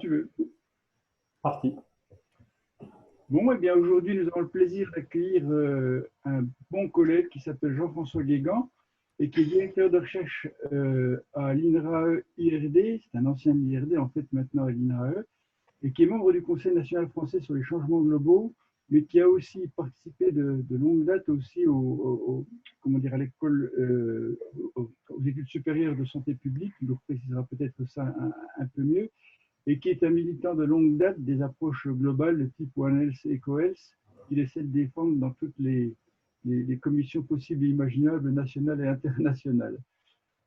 tu veux. Parti. Bon, eh bien, aujourd'hui, nous avons le plaisir d'accueillir un bon collègue qui s'appelle Jean-François Guégan et qui est directeur de recherche à l'INRAE IRD. C'est un ancien IRD, en fait, maintenant à l'INRAE, et qui est membre du Conseil national français sur les changements globaux, mais qui a aussi participé de longue date aussi comment dire, à l'école, aux études supérieures de santé publique. Il nous précisera peut-être ça un peu mieux, et qui est un militant de longue date des approches globales de type One Health EcoHealth, qu'il essaie de défendre dans toutes les commissions possibles et imaginables, nationales et internationales.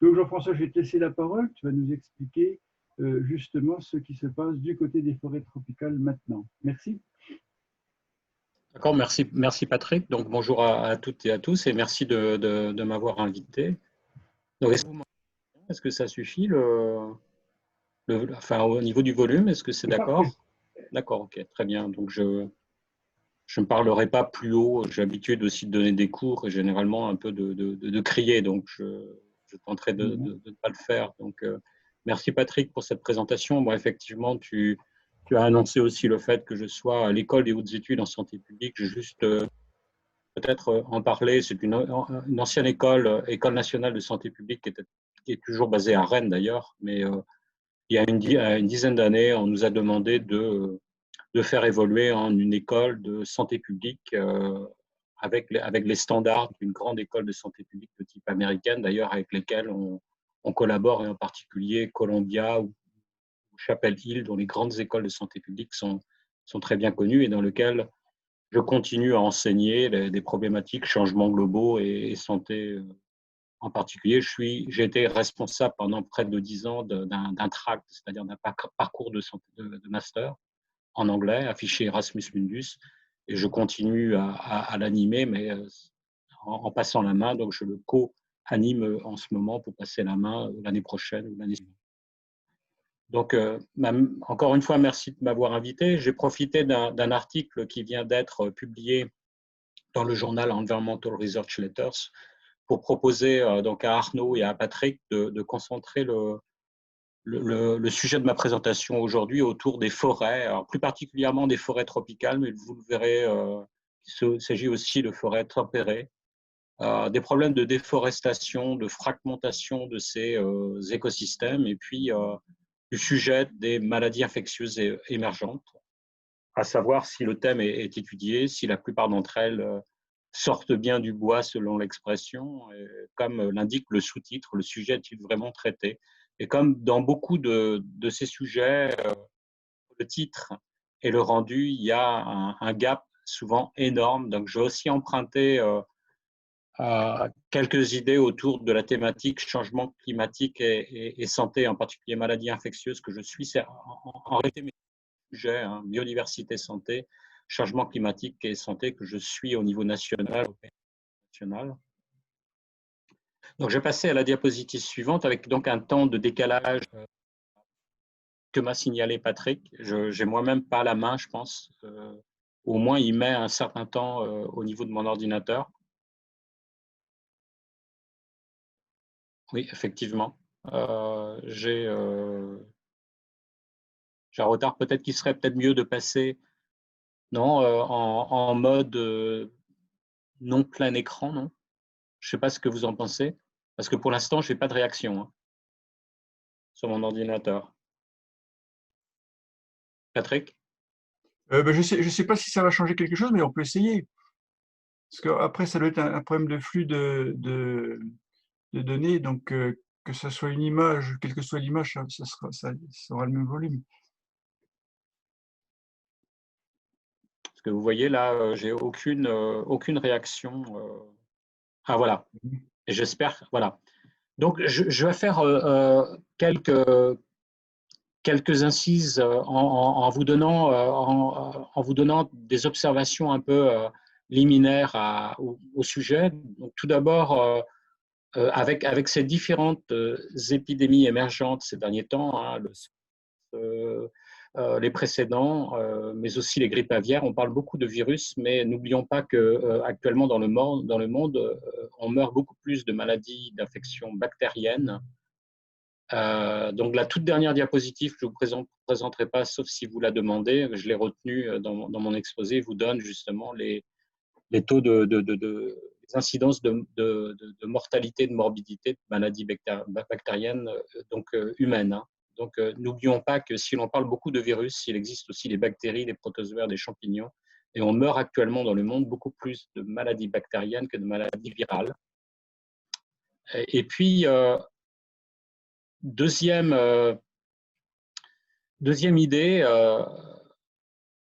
Donc Jean-François, je vais te laisser la parole. Tu vas nous expliquer justement ce qui se passe du côté des forêts tropicales maintenant. Merci. D'accord, merci Patrick. Donc bonjour à toutes et à tous et merci de m'avoir invité. Donc, est-ce que ça suffit enfin, au niveau du volume, est-ce que c'est d'accord? D'accord, ok, très bien. Donc je ne parlerai pas plus haut. J'ai l'habitude aussi de donner des cours et généralement un peu de crier, donc je tenterai de ne pas le faire. Donc merci Patrick pour cette présentation. Bon, effectivement, tu as annoncé aussi le fait que je sois à l'école des hautes études en santé publique. Je juste peut-être en parler. C'est une ancienne école nationale de santé publique qui est toujours basée à Rennes d'ailleurs, mais il y a une dizaine d'années, on nous a demandé de faire évoluer en une école de santé publique avec les standards d'une grande école de santé publique de type américaine, d'ailleurs, avec lesquelles on collabore, et en particulier Columbia ou Chapel Hill, dont les grandes écoles de santé publique sont très bien connues et dans lesquelles je continue à enseigner des problématiques, changements globaux et santé en particulier. J'ai été responsable pendant près de 10 ans d'un tract, c'est-à-dire d'un parcours de master en anglais, affiché Erasmus Mundus, et je continue à l'animer, mais en passant la main. Donc, je le co-anime en ce moment pour passer la main l'année prochaine ou l'année suivante. Donc, encore une fois, merci de m'avoir invité. J'ai profité d'un article qui vient d'être publié dans le journal Environmental Research Letters pour proposer donc à Arnaud et à Patrick de concentrer le sujet de ma présentation aujourd'hui autour des forêts, alors plus particulièrement des forêts tropicales, mais vous le verrez, il s'agit aussi de forêts tempérées, des problèmes de déforestation, de fragmentation de ces écosystèmes, et puis du sujet des maladies infectieuses émergentes, à savoir si le thème est étudié, si la plupart d'entre elles sortent bien du bois selon l'expression, comme l'indique le sous-titre, le sujet est-il vraiment traité? Et comme dans beaucoup de ces sujets, le titre et le rendu, il y a un gap souvent énorme. Donc, j'ai aussi emprunté quelques idées autour de la thématique changement climatique et santé, en particulier maladies infectieuses, que je suis. C'est en réalité mes sujets, hein, biodiversité, santé, changement climatique et santé, que je suis au niveau national. Donc, je vais passer à la diapositive suivante avec donc un temps de décalage que m'a signalé Patrick. Je n'ai moi-même pas la main, je pense. Au moins, il met un certain temps au niveau de mon ordinateur. Oui, effectivement. J'ai un retard. Peut-être qu'il serait peut-être mieux de passer en mode non plein écran, non? Je ne sais pas ce que vous en pensez, parce que pour l'instant, je n'ai pas de réaction sur mon ordinateur. Patrick? Je sais pas si ça va changer quelque chose, mais on peut essayer. Parce qu'après, ça doit être un problème de flux de données. Donc, que ce soit une image, quelle que soit l'image, ça aura le même volume. Parce que vous voyez là, j'ai aucune réaction. Ah voilà. Et j'espère, voilà. Donc, je vais faire quelques incises en vous donnant des observations un peu liminaires au sujet. Donc, tout d'abord, avec ces différentes épidémies émergentes ces derniers temps, hein, les précédents, mais aussi les grippes aviaires, on parle beaucoup de virus, mais n'oublions pas qu'actuellement dans le monde on meurt beaucoup plus de maladies d'infections bactériennes Donc, la toute dernière diapositive que je ne vous présenterai pas, sauf si vous la demandez, je l'ai retenue dans mon exposé, vous donne justement les taux les incidences de mortalité, de morbidité, de maladies bactériennes, donc humaines. Hein. Donc, n'oublions pas que si l'on parle beaucoup de virus, il existe aussi des bactéries, des protozoaires, des champignons, et on meurt actuellement dans le monde beaucoup plus de maladies bactériennes que de maladies virales. Et puis, deuxième idée,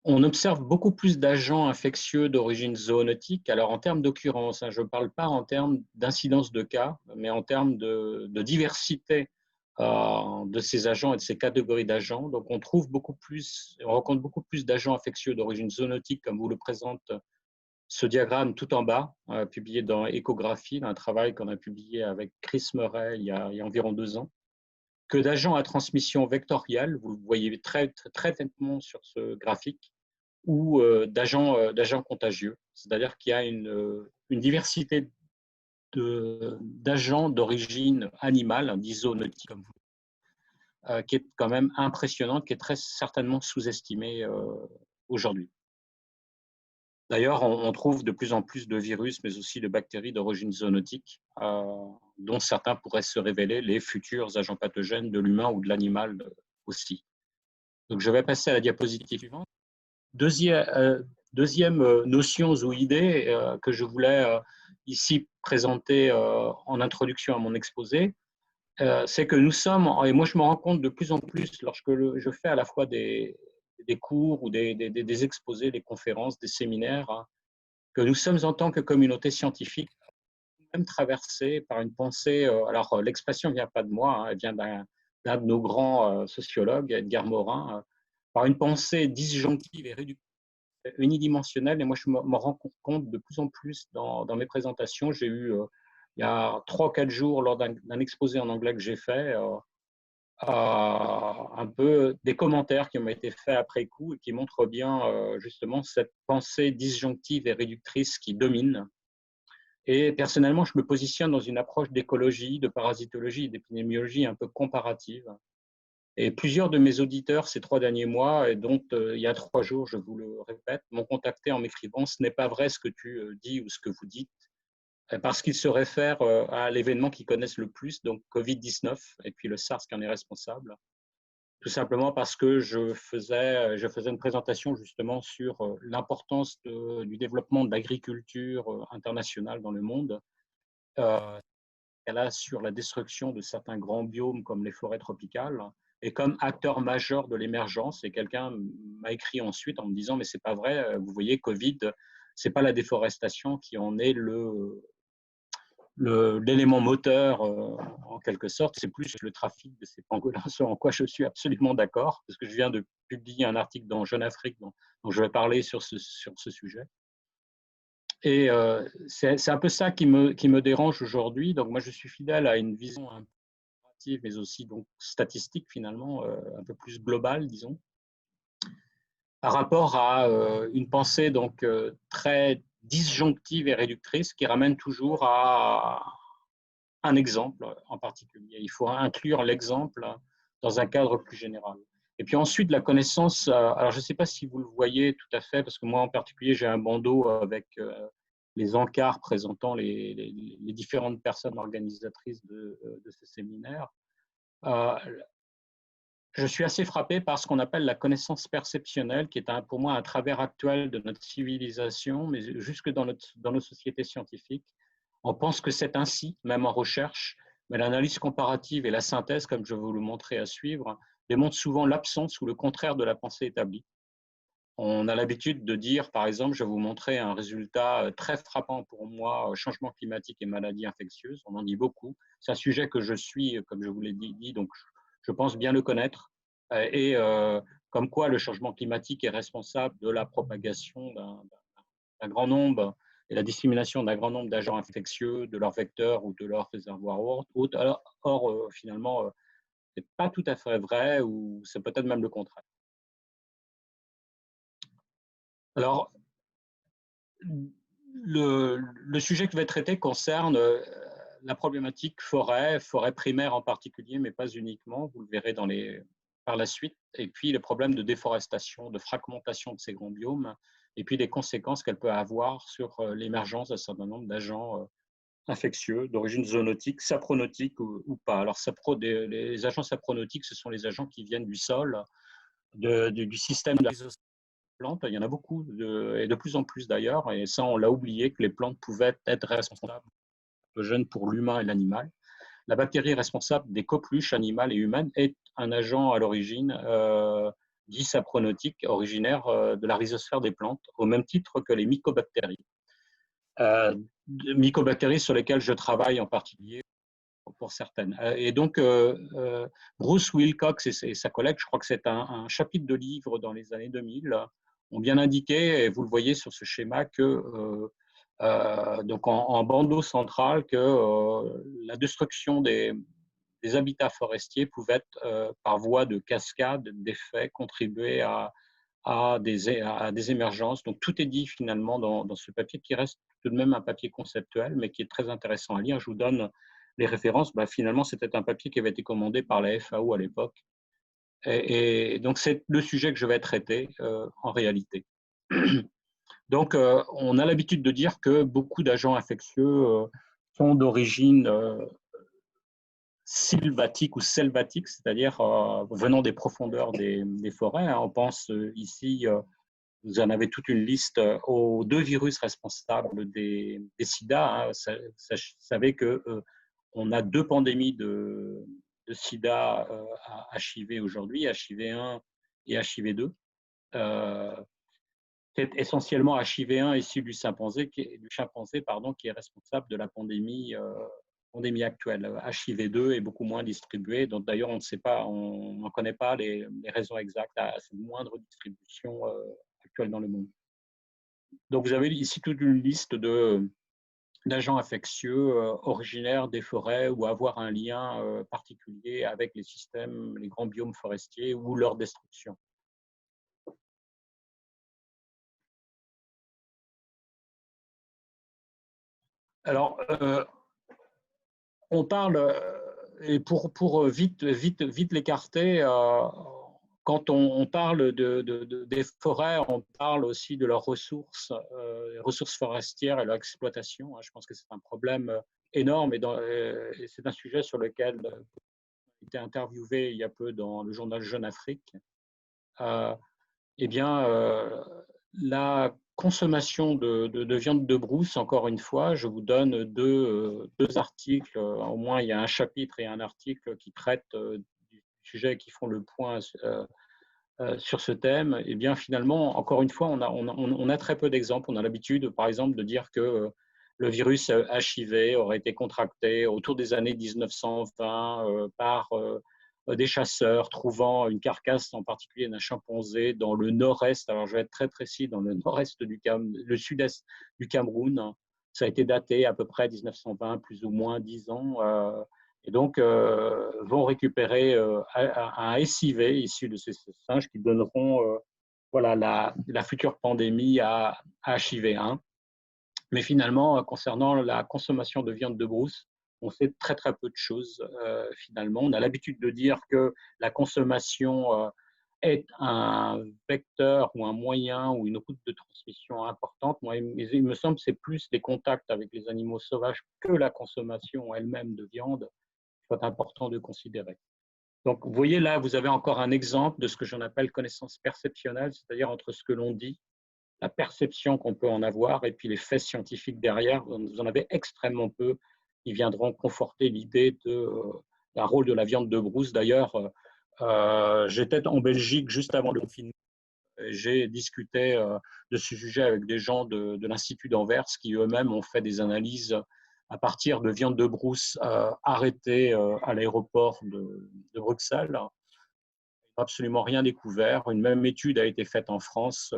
on observe beaucoup plus d'agents infectieux d'origine zoonotique. Alors, en termes d'occurrence, hein, je ne parle pas en termes d'incidence de cas, mais en termes de diversité de ces agents et de ces catégories d'agents. Donc, on rencontre beaucoup plus d'agents infectieux d'origine zoonotique, comme vous le présente ce diagramme tout en bas, publié dans Échographie, dans un travail qu'on a publié avec Chris Murray il y a environ 2 ans, que d'agents à transmission vectorielle, vous le voyez très nettement sur ce graphique, ou d'agents contagieux. C'est-à-dire qu'il y a une diversité d'agents d'origine animale, d'isonautique, comme vous, qui est quand même impressionnante, qui est très certainement sous-estimée aujourd'hui. D'ailleurs, on trouve de plus en plus de virus, mais aussi de bactéries d'origine zoonotique, dont certains pourraient se révéler les futurs agents pathogènes de l'humain ou de l'animal aussi. Donc, je vais passer à la diapositive suivante. Deuxième notion ou idée que je voulais ici présenter en introduction à mon exposé, c'est que nous sommes, et moi je me rends compte de plus en plus lorsque je fais à la fois des cours ou des exposés, des conférences, des séminaires, hein, que nous sommes en tant que communauté scientifique même traversés par une pensée, alors l'expression ne vient pas de moi, hein, elle vient d'un de nos grands sociologues, Edgar Morin, par une pensée disjonctive et unidimensionnelle. Et moi, je me rends compte de plus en plus dans mes présentations. J'ai eu, il y a 3 ou 4 jours, lors d'un exposé en anglais que j'ai fait, un peu des commentaires qui m'ont été faits après coup et qui montrent bien justement cette pensée disjonctive et réductrice qui domine. Et personnellement, je me positionne dans une approche d'écologie, de parasitologie et d'épidémiologie un peu comparative. Et plusieurs de mes auditeurs ces 3 derniers mois, et dont il y a 3 jours, je vous le répète, m'ont contacté en m'écrivant « Ce n'est pas vrai ce que tu dis ou ce que vous dites », parce qu'ils se réfèrent à l'événement qu'ils connaissent le plus, donc Covid-19, et puis le SARS qui en est responsable. Tout simplement parce que je faisais une présentation justement sur l'importance du développement de l'agriculture internationale dans le monde, sur la destruction de certains grands biomes comme les forêts tropicales, et comme acteur majeur de l'émergence. Et quelqu'un m'a écrit ensuite en me disant « Mais c'est pas vrai, vous voyez, Covid, c'est pas la déforestation qui en est l'élément moteur en quelque sorte, c'est plus le trafic de ces pangolins, ce en quoi je suis absolument d'accord, parce que je viens de publier un article dans Jeune Afrique dont je vais parler sur ce sujet. Et c'est un peu ça qui me dérange aujourd'hui. Donc moi, je suis fidèle à une vision un peu comparative, mais aussi donc statistique finalement, un peu plus globale, disons, par rapport à une pensée donc très disjonctive et réductrice qui ramène toujours à un exemple en particulier. Il faut inclure l'exemple dans un cadre plus général. Et puis ensuite, la connaissance, alors je ne sais pas si vous le voyez tout à fait, parce que moi en particulier, j'ai un bandeau avec les encarts présentant les différentes personnes organisatrices de ce séminaire. Je suis assez frappé par ce qu'on appelle la connaissance perceptionnelle, qui est pour moi un travers actuel de notre civilisation, mais jusque dans nos sociétés scientifiques. On pense que c'est ainsi, même en recherche, mais l'analyse comparative et la synthèse, comme je vais vous le montrer à suivre, démontrent souvent l'absence ou le contraire de la pensée établie. On a l'habitude de dire, par exemple, je vais vous montrer un résultat très frappant pour moi, changement climatique et maladies infectieuses. On en dit beaucoup. C'est un sujet que je suis, comme je vous l'ai dit, donc je pense bien le connaître. Et comme quoi le changement climatique est responsable de la propagation d'un grand nombre et la dissémination d'un grand nombre d'agents infectieux, de leurs vecteurs ou de leurs réservoirs autres. Or, finalement, ce n'est pas tout à fait vrai, ou c'est peut-être même le contraire. Alors, le sujet que je vais traiter concerne la problématique forêt primaire en particulier, mais pas uniquement, vous le verrez par la suite, et puis les problèmes de déforestation, de fragmentation de ces grands biomes, et puis les conséquences qu'elle peut avoir sur l'émergence d'un certain nombre d'agents infectieux d'origine zoonotique, sapronotique ou pas. Alors, les agents sapronotiques, ce sont les agents qui viennent du sol, du système de la plante. Il y en a beaucoup, et de plus en plus d'ailleurs, et ça, on l'a oublié, que les plantes pouvaient être responsables de gènes pour l'humain et l'animal. La bactérie responsable des coqueluches animales et humaines est un agent à l'origine dit sapronotique, originaire de la rhizosphère des plantes, au même titre que les mycobactéries. Mycobactéries sur lesquelles je travaille en particulier pour certaines. Et donc, Bruce Wilcox et sa collègue, je crois que c'est un chapitre de livre dans les années 2000, ont bien indiqué, et vous le voyez sur ce schéma, que donc en bandeau central, que la destruction des habitats forestiers pouvait, par voie de cascade d'effets, contribuer à des émergences. Donc, tout est dit finalement dans ce papier qui reste tout de même un papier conceptuel, mais qui est très intéressant à lire. Je vous donne les références. Finalement, c'était un papier qui avait été commandé par la FAO à l'époque. Et donc, c'est le sujet que je vais traiter en réalité. Donc, on a l'habitude de dire que beaucoup d'agents infectieux sont d'origine sylvatique ou selvatique, c'est-à-dire venant des profondeurs des forêts. On pense ici, vous en avez toute une liste, aux 2 virus responsables des sida. Vous savez qu'on a 2 pandémies de sida à HIV aujourd'hui, HIV1 et HIV2. C'est essentiellement HIV1 issu du chimpanzé, qui est responsable de la pandémie actuelle. HIV2 est beaucoup moins distribué, donc d'ailleurs on ne sait pas, on n'en connaît pas les raisons exactes à cette moindre distribution actuelle dans le monde. Donc vous avez ici toute une liste d'agents infectieux originaires des forêts ou avoir un lien particulier avec les systèmes, les grands biomes forestiers ou leur destruction. Alors, on parle, et pour vite l'écarter, quand on parle des forêts, on parle aussi de leurs ressources, les ressources forestières et leur exploitation. Je pense que c'est un problème énorme, et c'est un sujet sur lequel j'ai été interviewé il y a peu dans le journal Jeune Afrique. Eh bien, la consommation de viande de brousse, encore une fois, je vous donne deux articles, au moins il y a un chapitre et un article qui traitent du sujet et qui font le point sur ce thème. Eh bien, finalement, encore une fois, on a très peu d'exemples. On a l'habitude, par exemple, de dire que le virus HIV aurait été contracté autour des années 1920 par des chasseurs trouvant une carcasse, en particulier d'un chimpanzé, dans le nord-est. Alors, je vais être très précis, dans le nord-est le sud-est du Cameroun. Ça a été daté à peu près 1920, plus ou moins 10 ans. Et donc, vont récupérer un SIV issu de ces singes qui donneront voilà, la future pandémie à HIV1. Mais finalement, concernant la consommation de viande de brousse, on sait très très peu de choses finalement. On a l'habitude de dire que la consommation est un vecteur ou un moyen ou une route de transmission importante. Moi, il me semble que c'est plus les contacts avec les animaux sauvages que la consommation elle-même de viande qu'il soit important de considérer. Donc, vous voyez là, vous avez encore un exemple de ce que j'en appelle connaissance perceptionnelle, c'est-à-dire entre ce que l'on dit, la perception qu'on peut en avoir, et puis les faits scientifiques derrière. Vous en avez extrêmement peu qui viendront conforter l'idée d'un rôle de la viande de brousse. D'ailleurs, j'étais en Belgique juste avant le confinement. J'ai discuté de ce sujet avec des gens de l'Institut d'Anvers qui eux-mêmes ont fait des analyses à partir de viande de brousse arrêtée à l'aéroport de Bruxelles. Absolument rien découvert. Une même étude a été faite en France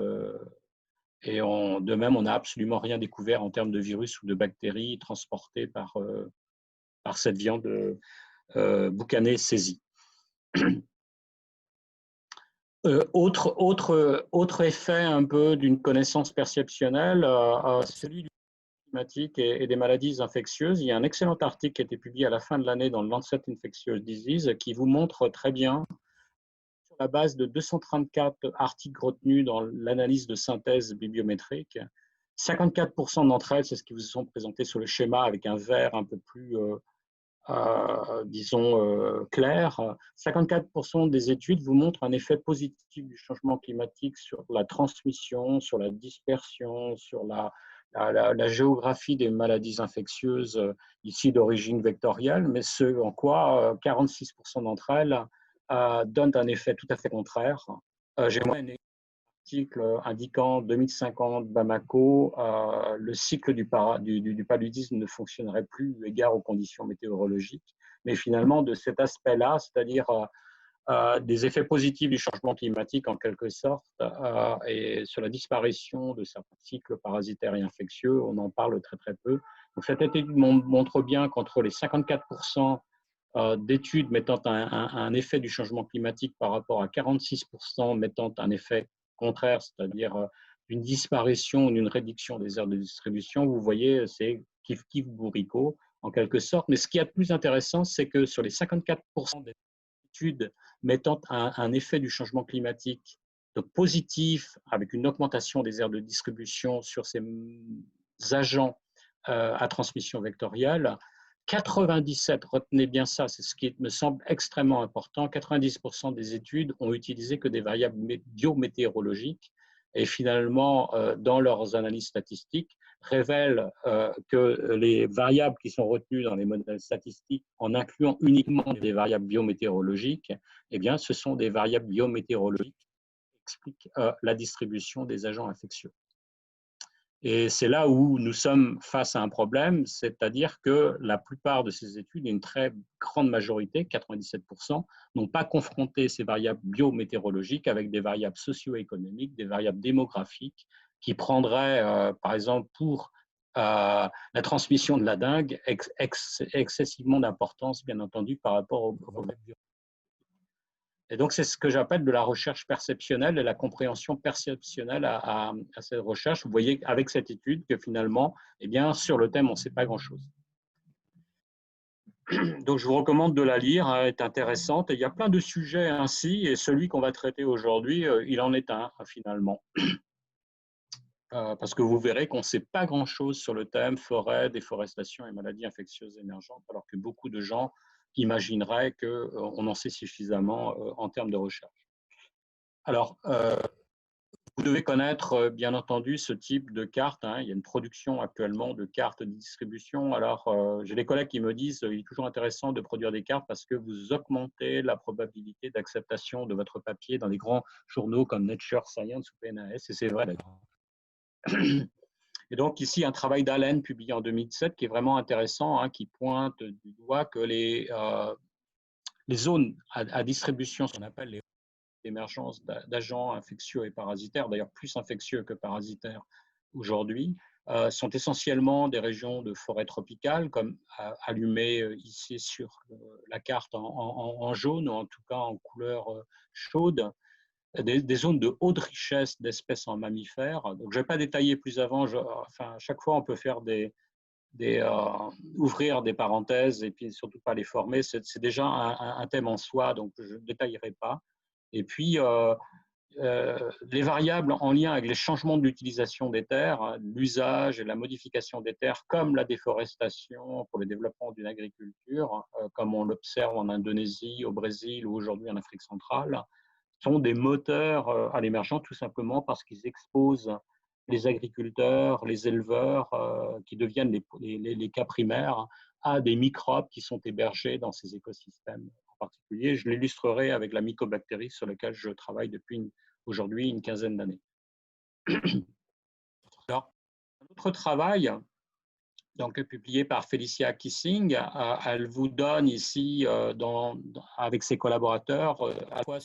et de même, on n'a absolument rien découvert en termes de virus ou de bactéries transportées par cette viande boucanée saisie. Autre effet un peu d'une connaissance perceptionnelle, celui du climatiques et des maladies infectieuses. Il y a un excellent article qui a été publié à la fin de l'année dans le Lancet Infectious Disease qui vous montre très bien, sur la base de 234 articles retenus dans l'analyse de synthèse bibliométrique, 54% d'entre elles, c'est ce qui vous sont présentés sur le schéma avec un vert un peu plus disons, clair. 54% des études vous montrent un effet positif du changement climatique sur la transmission, sur la dispersion, sur la géographie des maladies infectieuses ici d'origine vectorielle, mais ce en quoi 46% d'entre elles donnent un effet tout à fait contraire. J'ai moi un article indiquant 2050 Bamako, le cycle du paludisme ne fonctionnerait plus eu égard aux conditions météorologiques. Mais finalement, de cet aspect-là, c'est-à-dire des effets positifs du changement climatique en quelque sorte, et sur la disparition de certains cycles parasitaires et infectieux, on en parle très très peu. Donc, cette étude montre bien qu'entre les 54% d'études mettant un effet du changement climatique par rapport à 46% mettant un effet contraire, c'est-à-dire une disparition ou une réduction des aires de distribution, vous voyez, c'est kiff-kiff bourricot en quelque sorte. Mais ce qui est le plus intéressant, c'est que sur les 54% des études mettant un effet du changement climatique donc positif, avec une augmentation des aires de distribution sur ces agents à transmission vectorielle, 97, retenez bien ça, c'est ce qui me semble extrêmement important, 90% des études ont utilisé que des variables biométéorologiques et finalement, dans leurs analyses statistiques, révèlent que les variables qui sont retenues dans les modèles statistiques, en incluant uniquement des variables biométéorologiques, eh bien, ce sont des variables biométéorologiques qui expliquent la distribution des agents infectieux. Et c'est là où nous sommes face à un problème, c'est-à-dire que la plupart de ces études, une très grande majorité, 97%, n'ont pas confronté ces variables biométéorologiques avec des variables socio-économiques, des variables démographiques, qui prendraient, par exemple, pour la transmission de la dengue, excessivement d'importance, bien entendu, par rapport aux variables. Et donc, c'est ce que j'appelle de la recherche perceptionnelle et la compréhension perceptionnelle à cette recherche. Vous voyez avec cette étude que finalement, eh bien, sur le thème, on ne sait pas grand-chose. Donc, je vous recommande de la lire, elle est intéressante. Et il y a plein de sujets ainsi, et celui qu'on va traiter aujourd'hui, il en est un, finalement. Parce que vous verrez qu'on ne sait pas grand-chose sur le thème forêt, déforestation et maladies infectieuses émergentes, alors que beaucoup de gens imagineraient qu'on en sait suffisamment en termes de recherche. Alors, vous devez connaître, bien entendu, ce type de carte. Hein. Il y a une production actuellement de cartes de distribution. Alors, j'ai des collègues qui me disent qu'il est toujours intéressant de produire des cartes parce que vous augmentez la probabilité d'acceptation de votre papier dans les grands journaux comme Nature, Science ou PNAS. Et c'est vrai, d'ailleurs. Et donc, ici, un travail d'Allen publié en 2007 qui est vraiment intéressant, hein, qui pointe du doigt que les zones à distribution, ce qu'on appelle les d'émergence d'agents infectieux et parasitaires, d'ailleurs plus infectieux que parasitaires aujourd'hui, sont essentiellement des régions de forêt tropicale, comme allumées ici sur la carte en jaune, ou en tout cas en couleur chaude, des zones de haute richesse d'espèces en mammifères. Donc, je ne vais pas détailler plus avant, enfin, à chaque fois on peut faire ouvrir des parenthèses et puis surtout pas les former, c'est déjà un thème en soi, donc je ne détaillerai pas. Et puis, les variables en lien avec les changements de l'utilisation des terres, l'usage et la modification des terres, comme la déforestation pour le développement d'une agriculture, comme on l'observe en Indonésie, au Brésil ou aujourd'hui en Afrique centrale, sont des moteurs à l'émergence tout simplement parce qu'ils exposent les agriculteurs, les éleveurs, qui deviennent les cas primaires, à des microbes qui sont hébergés dans ces écosystèmes en particulier. Je l'illustrerai avec la mycobactérie sur laquelle je travaille depuis aujourd'hui une quinzaine d'années. Alors, un autre travail donc, publié par Felicia Kissing, elle vous donne ici, avec ses collaborateurs, à la fois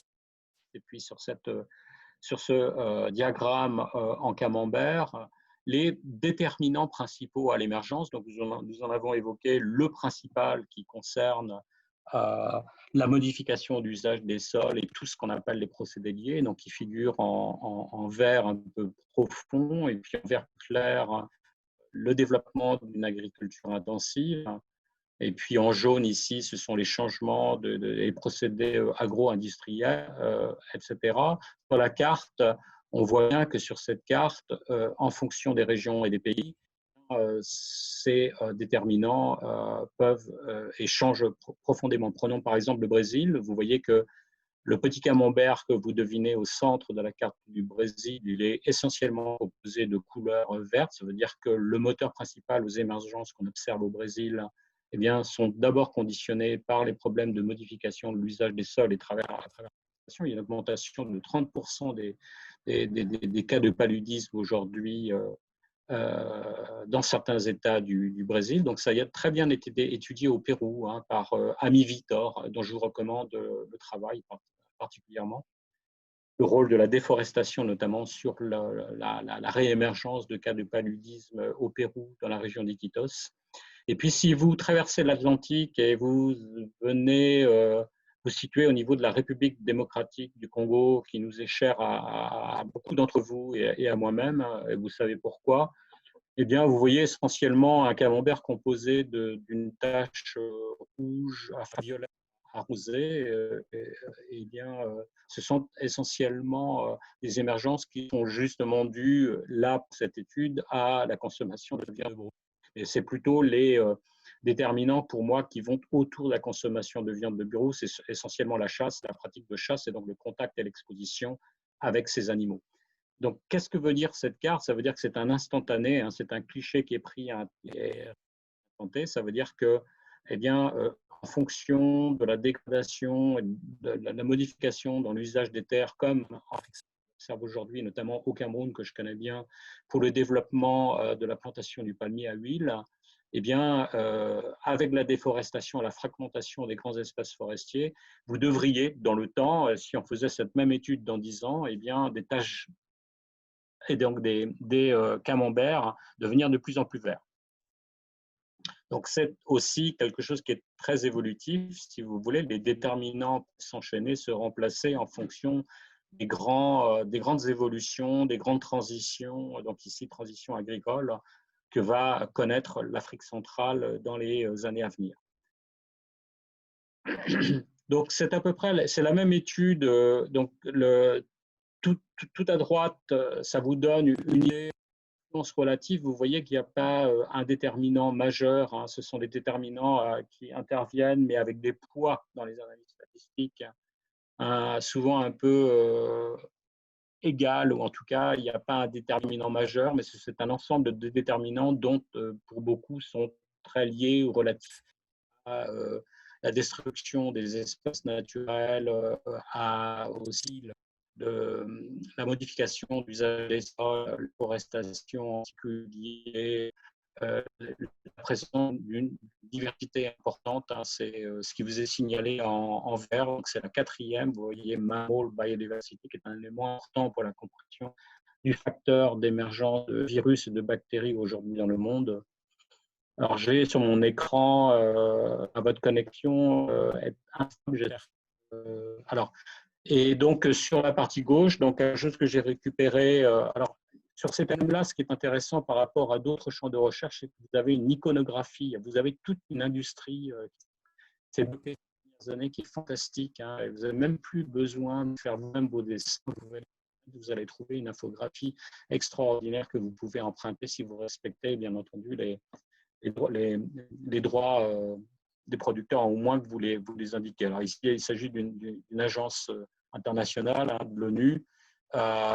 et puis sur ce diagramme en camembert, les déterminants principaux à l'émergence. Donc, nous en avons évoqué le principal qui concerne la modification d'usage des sols et tout ce qu'on appelle les procédés liés, donc qui figurent en vert un peu profond et puis en vert clair le développement d'une agriculture intensive. Et puis en jaune ici, ce sont les changements des procédés agro-industriels, etc. Sur la carte, on voit bien que sur cette carte, en fonction des régions et des pays, ces déterminants peuvent et changent profondément. Prenons par exemple le Brésil. Vous voyez que le petit camembert que vous devinez au centre de la carte du Brésil, il est essentiellement composé de couleurs vertes. Ça veut dire que le moteur principal aux émergences qu'on observe au Brésil, eh bien, sont d'abord conditionnés par les problèmes de modification de l'usage des sols et à travers il y a une augmentation de 30% des cas de paludisme aujourd'hui dans certains États du Brésil. Donc, ça a très bien été étudié au Pérou par Ami Vitor, dont je vous recommande le travail particulièrement. Le rôle de la déforestation, notamment sur la réémergence de cas de paludisme au Pérou, dans la région d'Iquitos. Et puis, si vous traversez l'Atlantique et vous venez vous situer au niveau de la République démocratique du Congo, qui nous est chère à beaucoup d'entre vous et à moi-même, et vous savez pourquoi, eh bien, vous voyez essentiellement un camembert composé d'une tache rouge, enfin violette, arrosée. Eh bien, ce sont essentiellement des émergences qui sont justement dues, là, pour cette étude, à la consommation de viande de brousse. Et c'est plutôt les déterminants pour moi qui vont autour de la consommation de viande de brousse, c'est essentiellement la chasse, la pratique de chasse et donc le contact et l'exposition avec ces animaux. Donc, qu'est-ce que veut dire cette carte? Ça veut dire que c'est un instantané, c'est un cliché qui est pris à instanté. Ça veut dire que, eh bien, en fonction de la dégradation, de la modification dans l'usage des terres, comme on observe aujourd'hui, notamment au Cameroun, que je connais bien, pour le développement de la plantation du palmier à huile, eh bien, avec la déforestation, la fragmentation des grands espaces forestiers, vous devriez, dans le temps, si on faisait cette même étude dans 10 ans, eh bien, des taches et donc des camemberts devenir de plus en plus verts. Donc, c'est aussi quelque chose qui est très évolutif. Si vous voulez, les déterminants s'enchaîner, se remplacer en fonction des grandes évolutions, des grandes transitions, donc ici, transition agricole, que va connaître l'Afrique centrale dans les années à venir. Donc, c'est à peu près, c'est la même étude. Donc, tout à droite, ça vous donne une idée relative. Vous voyez qu'il n'y a pas un déterminant majeur. Ce sont des déterminants qui interviennent, mais avec des poids dans les analyses statistiques, souvent un peu égal, ou en tout cas, il n'y a pas un déterminant majeur, mais c'est un ensemble de déterminants dont, pour beaucoup, sont très liés ou relatifs à la destruction des espèces naturelles, à aussi de la modification du l'usage des sols, la forestation en particulier, la présence d'une diversité importante. C'est ce qui vous est signalé en vert. C'est la quatrième. Vous voyez, Mammal Biodiversity, qui est un élément important pour la compréhension du facteur d'émergence de virus et de bactéries aujourd'hui dans le monde. Alors, j'ai sur mon écran à votre connexion alors, et donc sur la partie gauche, donc quelque chose que j'ai récupéré. Alors, sur ces thèmes-là, ce qui est intéressant par rapport à d'autres champs de recherche, c'est que vous avez une iconographie, vous avez toute une industrie qui s'est développée ces dernières années qui est fantastique. Et vous n'avez même plus besoin de faire vous-même vos dessins. Vous allez trouver une infographie extraordinaire que vous pouvez emprunter si vous respectez, bien entendu, les droits des producteurs, au moins que vous les indiquez. Alors ici, il s'agit d'une agence internationale, de l'ONU,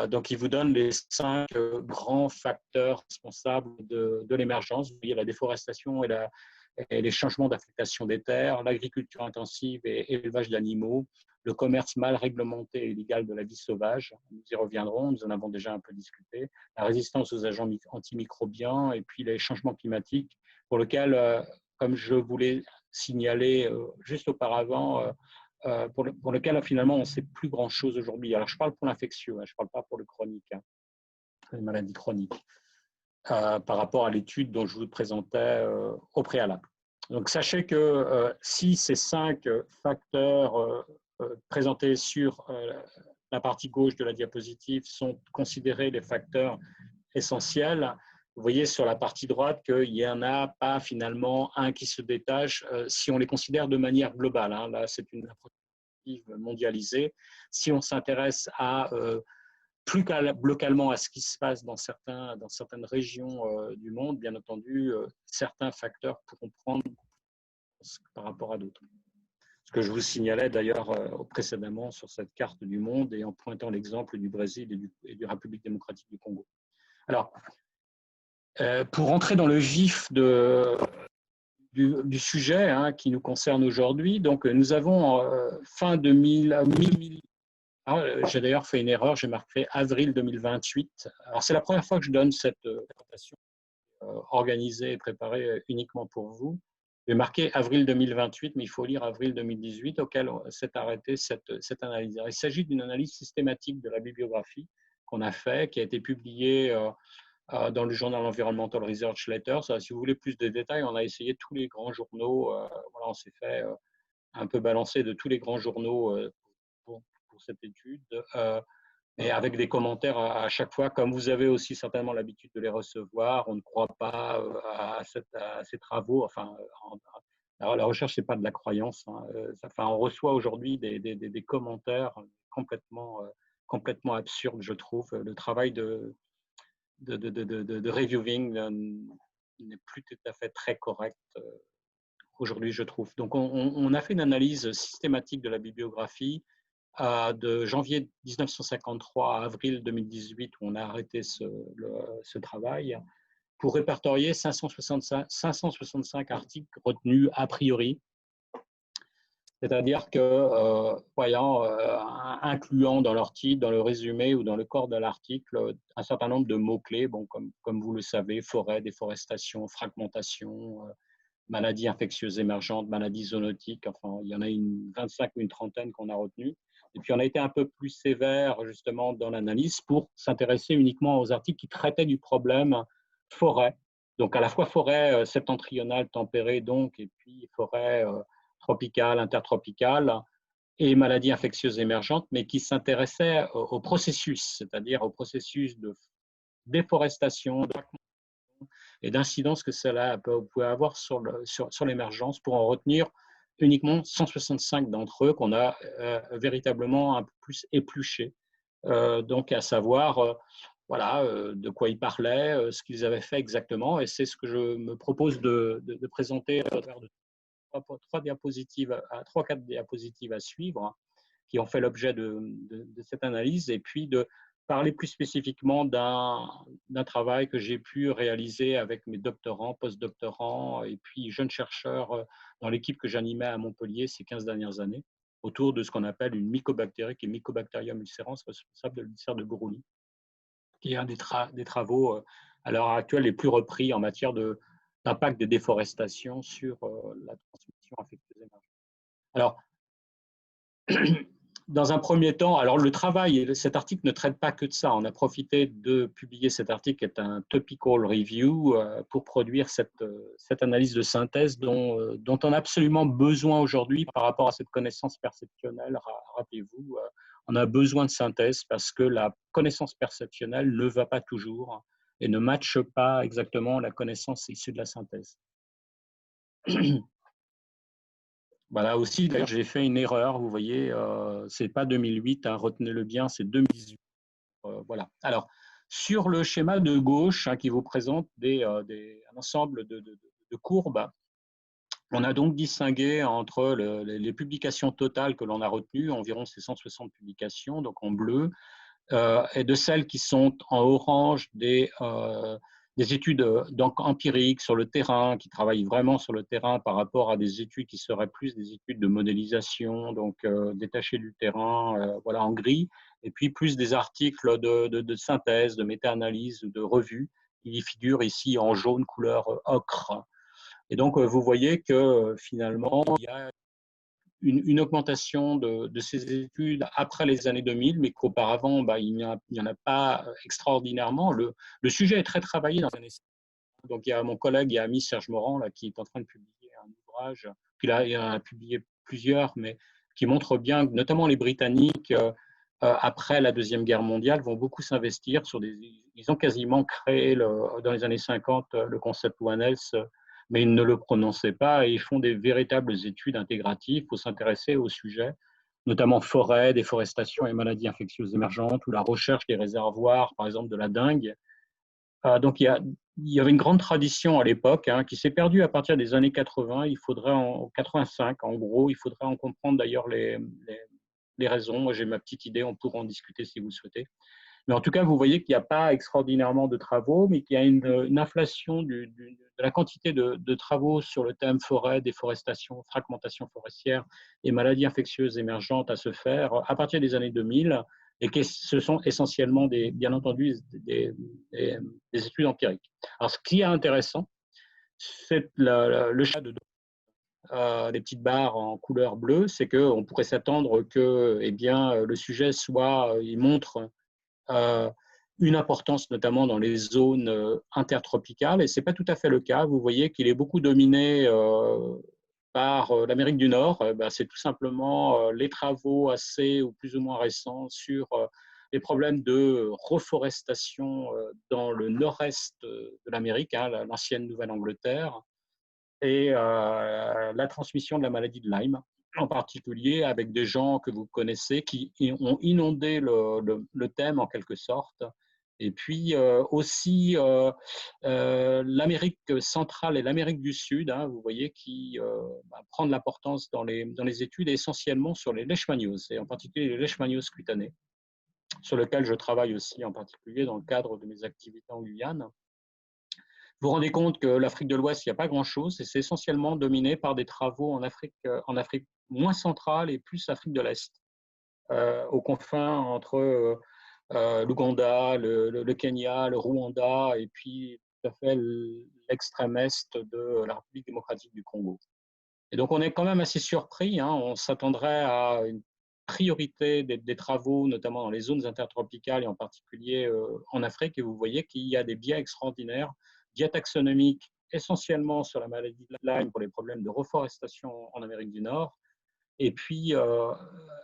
donc il vous donne les 5 grands facteurs responsables de l'émergence. Vous voyez la déforestation et les changements d'affectation des terres, l'agriculture intensive et l'élevage d'animaux, le commerce mal réglementé et illégal de la vie sauvage, nous y reviendrons, nous en avons déjà un peu discuté, la résistance aux agents antimicrobiens et puis les changements climatiques, pour lequel, comme je voulais signaler juste auparavant, pour lequel finalement on ne sait plus grand-chose aujourd'hui. Alors je parle pour l'infectieux, je ne parle pas pour le chronique, les maladies chroniques, par rapport à l'étude dont je vous présentais au préalable. Donc sachez que si ces 5 facteurs présentés sur la partie gauche de la diapositive sont considérés les facteurs essentiels, vous voyez sur la partie droite qu'il n'y en a pas finalement un qui se détache si on les considère de manière globale. Hein. Là, c'est une approche mondialisée. Si on s'intéresse à plus localement à ce qui se passe dans certaines régions du monde, bien entendu, certains facteurs pourront prendre par rapport à d'autres. Ce que je vous signalais d'ailleurs précédemment sur cette carte du monde et en pointant l'exemple du Brésil et du République démocratique du Congo. Alors, pour entrer dans le vif du sujet hein, qui nous concerne aujourd'hui, donc nous avons fin 2000, j'ai d'ailleurs fait une erreur, j'ai marqué avril 2028. Alors c'est la première fois que je donne cette présentation organisée et préparée uniquement pour vous. J'ai marqué avril 2028, mais il faut lire avril 2018 auquel s'est arrêtée cette analyse. Alors, il s'agit d'une analyse systématique de la bibliographie qu'on a fait, qui a été publiée dans le journal Environmental Research Letters. Si vous voulez plus de détails, on a essayé tous les grands journaux. Voilà, on s'est fait un peu balancer de tous les grands journaux pour cette étude. Et avec des commentaires à chaque fois, comme vous avez aussi certainement l'habitude de les recevoir, on ne croit pas à ces travaux. Enfin, la recherche, ce n'est pas de la croyance. Hein. Enfin, on reçoit aujourd'hui des commentaires complètement absurdes, je trouve. Le travail de reviewing n'est plus tout à fait très correct aujourd'hui, je trouve. Donc, on a fait une analyse systématique de la bibliographie de janvier 1953 à avril 2018, où on a arrêté ce travail, pour répertorier 565 articles retenus a priori. C'est-à-dire que, incluant dans leur titre, dans le résumé ou dans le corps de l'article, un certain nombre de mots-clés, bon, comme vous le savez, forêt, déforestation, fragmentation, maladies infectieuses émergentes, maladies zoonotiques, enfin, il y en a 25 ou une trentaine qu'on a retenues. Et puis, on a été un peu plus sévère, justement, dans l'analyse pour s'intéresser uniquement aux articles qui traitaient du problème forêt. Donc, à la fois forêt septentrionale tempérée, donc, et puis forêt tropicale, intertropicale, et maladies infectieuses émergentes, mais qui s'intéressaient au processus, c'est-à-dire au processus de déforestation, et d'incidence que cela pouvait avoir sur l'émergence, pour en retenir uniquement 165 d'entre eux qu'on a véritablement un peu plus épluchés. Donc, à savoir de quoi ils parlaient, ce qu'ils avaient fait exactement. Et c'est ce que je me propose de présenter à travers de 3-4 diapositives à suivre, qui ont fait l'objet de cette analyse, et puis de parler plus spécifiquement d'un travail que j'ai pu réaliser avec mes doctorants, post-doctorants et puis jeunes chercheurs dans l'équipe que j'animais à Montpellier ces 15 dernières années, autour de ce qu'on appelle une mycobactérie, qui est Mycobacterium ulcerans, responsable de l'ulcère de Buruli, qui est un des travaux à l'heure actuelle les plus repris en matière d'impact des déforestations sur la transmission infectieuse émergente. Alors, dans un premier temps, alors le travail, cet article ne traite pas que de ça. On a profité de publier cet article qui est un topical review pour produire cette analyse de synthèse dont on a absolument besoin aujourd'hui par rapport à cette connaissance perceptionnelle. Rappelez-vous, on a besoin de synthèse parce que la connaissance perceptionnelle ne va pas toujours et ne matche pas exactement la connaissance issue de la synthèse. Voilà aussi, d'ailleurs, j'ai fait une erreur, vous voyez, c'est pas 2008, hein, retenez-le bien, c'est 2018. Voilà. Alors, sur le schéma de gauche qui vous présente un ensemble de courbes, on a donc distingué entre les publications totales que l'on a retenues, environ ces 160 publications, donc en bleu, et de celles qui sont en orange des études donc empiriques sur le terrain, qui travaillent vraiment sur le terrain par rapport à des études qui seraient plus des études de modélisation, donc détachées du terrain, voilà, en gris, et puis plus des articles de synthèse, de méta-analyse, de revue, qui figurent ici en jaune couleur ocre. Et donc, vous voyez que finalement, il y a une augmentation de ces études après les années 2000, mais qu'auparavant, il n'y en a pas extraordinairement. Le sujet est très travaillé dans les années 50. Donc, il y a mon collègue et ami Serge Morand là, qui est en train de publier un ouvrage, puis là, il en a publié plusieurs, mais qui montre bien, notamment les Britanniques, après la Deuxième Guerre mondiale, vont beaucoup s'investir sur des… Ils ont quasiment créé, dans les années 50, le concept One Health, mais ils ne le prononçaient pas et ils font des véritables études intégratives pour s'intéresser au sujet, notamment forêt, déforestation et maladies infectieuses émergentes ou la recherche des réservoirs, par exemple de la dengue. Donc il y avait une grande tradition à l'époque qui s'est perdue à partir des années 80. Il faudrait en 85, en gros, il faudrait en comprendre d'ailleurs les raisons. Moi, j'ai ma petite idée, on pourra en discuter si vous le souhaitez. Mais en tout cas, vous voyez qu'il n'y a pas extraordinairement de travaux, mais qu'il y a une inflation de la quantité de travaux sur le thème forêt, déforestation, fragmentation forestière et maladies infectieuses émergentes à se faire à partir des années 2000, et que ce sont essentiellement, bien entendu, des études empiriques. Alors, ce qui est intéressant, c'est le chat de les petites barres en couleur bleue, c'est qu'on pourrait s'attendre que le sujet il montre une importance notamment dans les zones intertropicales, et ce n'est pas tout à fait le cas. Vous voyez qu'il est beaucoup dominé par l'Amérique du Nord. C'est tout simplement les travaux assez ou plus ou moins récents sur les problèmes de reforestation dans le nord-est de l'Amérique, l'ancienne Nouvelle-Angleterre, et la transmission de la maladie de Lyme, en particulier avec des gens que vous connaissez qui ont inondé le thème en quelque sorte. Et puis aussi l'Amérique centrale et l'Amérique du Sud, vous voyez, qui prend de l'importance dans les études, essentiellement sur les leishmanioses, et en particulier les leishmanioses cutanées, sur lesquelles je travaille aussi en particulier dans le cadre de mes activités en Guyane. Vous vous rendez compte que l'Afrique de l'Ouest, il n'y a pas grand-chose, et c'est essentiellement dominé par des travaux en Afrique moins centrale et plus Afrique de l'Est, aux confins entre l'Ouganda, le Kenya, le Rwanda, et puis tout à fait l'extrême est de la République démocratique du Congo. Et donc on est quand même assez surpris, on s'attendrait à une priorité des travaux, notamment dans les zones intertropicales et en particulier en Afrique, et vous voyez qu'il y a des biais extraordinaires, biais taxonomiques essentiellement sur la maladie de Lyme pour les problèmes de reforestation en Amérique du Nord, et puis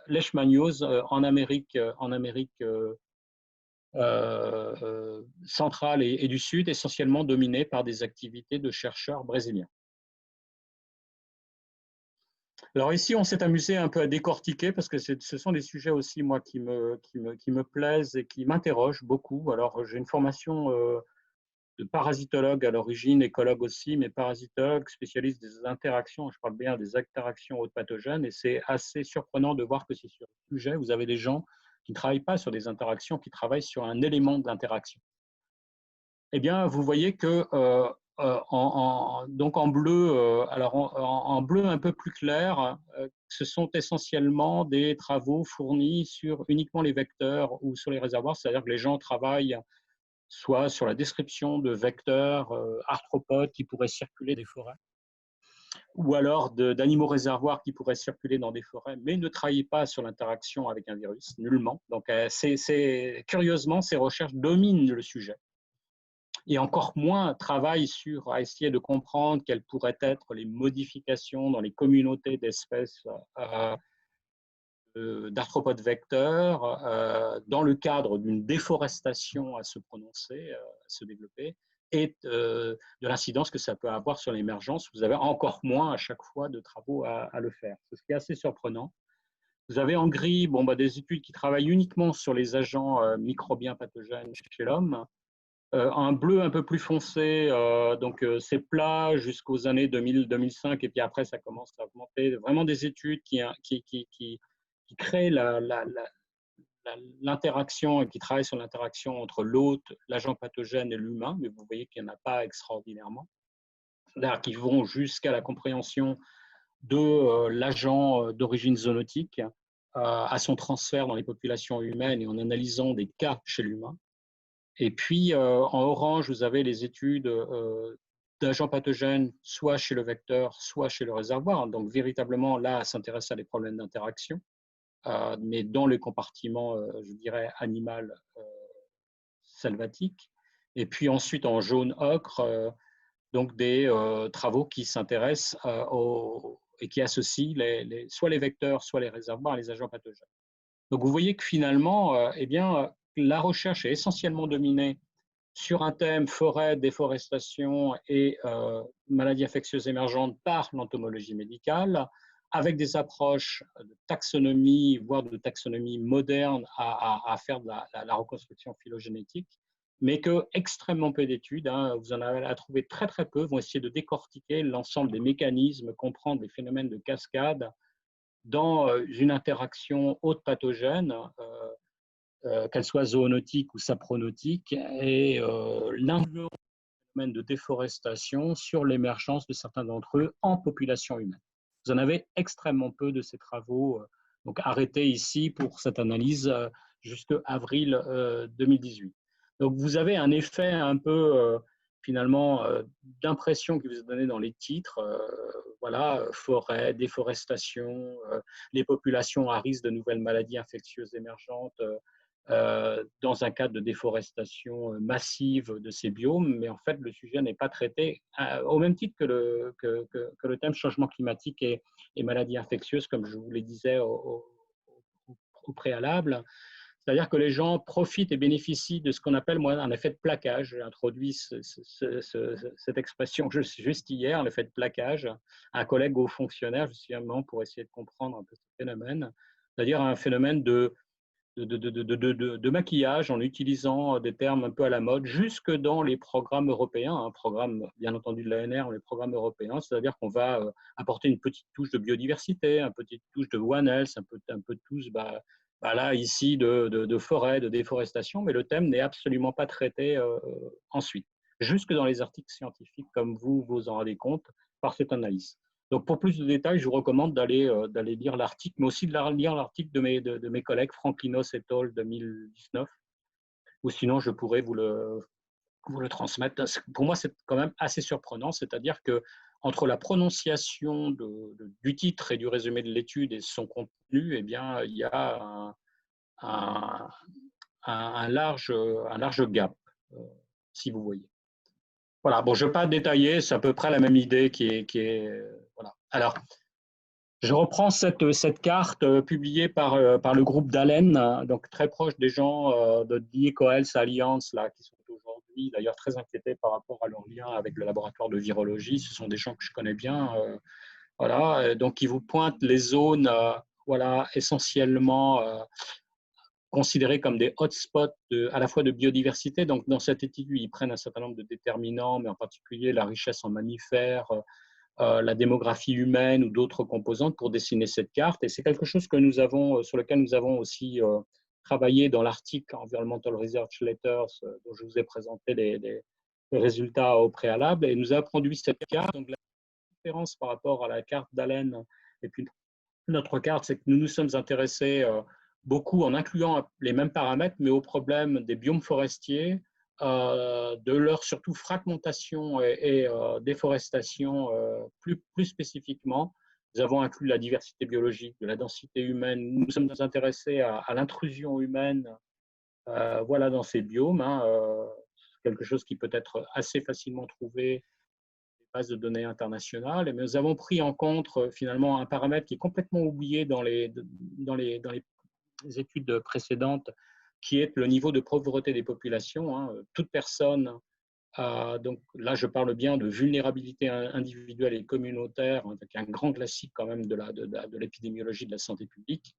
leishmaniose en Amérique centrale et du Sud, essentiellement dominée par des activités de chercheurs brésiliens. Alors ici, on s'est amusé un peu à décortiquer parce que ce sont des sujets aussi, moi, qui me plaisent et qui m'interrogent beaucoup. Alors, j'ai une formation de parasitologue à l'origine, écologue aussi, mais parasitologue, spécialiste des interactions, je parle bien des interactions hôtes pathogènes, et c'est assez surprenant de voir que c'est sur ce sujet, vous avez des gens qui ne travaillent pas sur des interactions, qui travaillent sur un élément de l'interaction. Eh bien, vous voyez que donc en bleu, alors en bleu un peu plus clair, ce sont essentiellement des travaux fournis sur uniquement les vecteurs ou sur les réservoirs, c'est-à-dire que les gens travaillent soit sur la description de vecteurs arthropodes qui pourraient circuler dans des forêts, ou alors d'animaux réservoirs qui pourraient circuler dans des forêts, mais ne travaillent pas sur l'interaction avec un virus, nullement. Donc, curieusement, ces recherches dominent le sujet. Et encore moins travaillent à essayer de comprendre quelles pourraient être les modifications dans les communautés d'espèces d'arthropodes vecteurs dans le cadre d'une déforestation à se prononcer, à se développer, et de l'incidence que ça peut avoir sur l'émergence. Vous avez encore moins à chaque fois de travaux à le faire. C'est ce qui est assez surprenant. Vous avez en gris des études qui travaillent uniquement sur les agents microbiens pathogènes chez l'homme. Un bleu un peu plus foncé, donc c'est plat jusqu'aux années 2000-2005, et puis après ça commence à augmenter. Vraiment des études qui créent l'interaction et qui travaillent sur l'interaction entre l'hôte, l'agent pathogène et l'humain, mais vous voyez qu'il n'y en a pas extraordinairement. C'est-à-dire qu'ils vont jusqu'à la compréhension de l'agent d'origine zoonotique à son transfert dans les populations humaines et en analysant des cas chez l'humain. Et puis, en orange, vous avez les études d'agents pathogènes, soit chez le vecteur, soit chez le réservoir. Donc, véritablement, là, s'intéresse à des problèmes d'interaction, mais dans les compartiments, je dirais, animal salvatique. Et puis ensuite, en jaune ocre, donc des travaux qui s'intéressent et qui associent soit les vecteurs, soit les réservoirs, les agents pathogènes. Donc, vous voyez que finalement, eh bien, la recherche est essentiellement dominée sur un thème forêt, déforestation et maladies infectieuses émergentes par l'entomologie médicale, avec des approches de taxonomie, voire de taxonomie moderne à faire de la reconstruction phylogénétique, mais que extrêmement peu d'études, hein, vous en avez à trouver très très peu, vont essayer de décortiquer l'ensemble des mécanismes, comprendre les phénomènes de cascade dans une interaction haute pathogène, qu'elle soit zoonotique ou sapronotique, et l'influence de déforestation sur l'émergence de certains d'entre eux en population humaine. Vous en avez extrêmement peu de ces travaux, donc arrêtés ici pour cette analyse jusqu'à avril 2018. Donc vous avez un effet un peu finalement d'impression qui vous est donné dans les titres, voilà, forêt, déforestation, les populations à risque de nouvelles maladies infectieuses émergentes, dans un cadre de déforestation massive de ces biomes, mais en fait, le sujet n'est pas traité au même titre que le thème changement climatique et maladies infectieuses, comme je vous le disais au préalable. C'est-à-dire que les gens profitent et bénéficient de ce qu'on appelle, moi, un effet de plaquage. J'ai introduit cette expression juste hier, l'effet de plaquage. Un collègue haut fonctionnaire, justement, pour essayer de comprendre un peu ce phénomène, c'est-à-dire un phénomène de maquillage en utilisant des termes un peu à la mode, jusque dans les programmes européens, un programme bien entendu de l'ANR, les programmes européens, c'est-à-dire qu'on va apporter une petite touche de biodiversité, une petite touche de One Health, un peu de touche, là, ici, de forêt, de déforestation, mais le thème n'est absolument pas traité ensuite, jusque dans les articles scientifiques, comme vous en rendez compte, par cette analyse. Donc, pour plus de détails, je vous recommande d'aller lire l'article, mais aussi de lire l'article de mes collègues, Franklinos et al. 2019, ou sinon, je pourrais vous le transmettre. Pour moi, c'est quand même assez surprenant, c'est-à-dire que entre la prononciation du titre et du résumé de l'étude et son contenu, eh bien, il y a un large gap, si vous voyez. Voilà, bon, je ne vais pas détailler, c'est à peu près la même idée qui est voilà. Alors, je reprends cette carte publiée par le groupe d'Allen, donc très proche des gens de The EcoHealth Alliance, là, qui sont aujourd'hui d'ailleurs très inquiétés par rapport à leur lien avec le laboratoire de virologie. Ce sont des gens que je connais bien. Voilà, donc ils vous pointent les zones voilà, essentiellement considérés comme des hotspots à la fois de biodiversité. Donc, dans cette étude, ils prennent un certain nombre de déterminants, mais en particulier la richesse en mammifères, la démographie humaine ou d'autres composantes pour dessiner cette carte. Et c'est quelque chose que sur lequel nous avons aussi travaillé dans l'article Environmental Research Letters dont je vous ai présenté les résultats au préalable. Et nous avons produit cette carte. Donc, la différence par rapport à la carte d'Allen et puis notre carte, c'est que nous nous sommes intéressés beaucoup en incluant les mêmes paramètres, mais au problème des biomes forestiers, de leur surtout fragmentation et déforestation plus spécifiquement. Nous avons inclus la diversité biologique, de la densité humaine. Nous nous sommes intéressés à l'intrusion humaine voilà, dans ces biomes, hein, quelque chose qui peut être assez facilement trouvé base de données internationales, mais nous avons pris en compte finalement un paramètre qui est complètement oublié dans les études précédentes, qui est le niveau de pauvreté des populations. Hein. Toute personne, donc là je parle bien de vulnérabilité individuelle et communautaire, hein, un grand classique quand même de l'épidémiologie de la santé publique,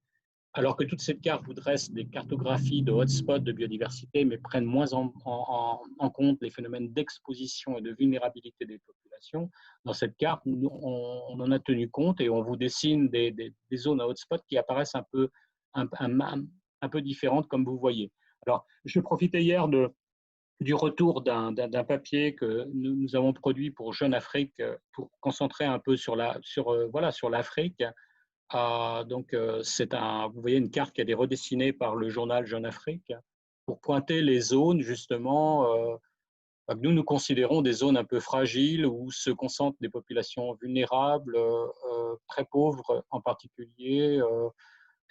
alors que toute cette carte vous dresse des cartographies de hotspots de biodiversité, mais prennent moins en compte les phénomènes d'exposition et de vulnérabilité des populations. Dans cette carte, on en a tenu compte et on vous dessine des zones à hotspots qui apparaissent un peu différentes, comme vous voyez. Alors, je profitais hier du retour d'un papier que nous avons produit pour Jeune Afrique, pour concentrer un peu sur l'Afrique. Donc, vous voyez une carte qui a été redessinée par le journal Jeune Afrique pour pointer les zones, justement, que nous considérons des zones un peu fragiles où se concentrent des populations vulnérables, très pauvres en particulier,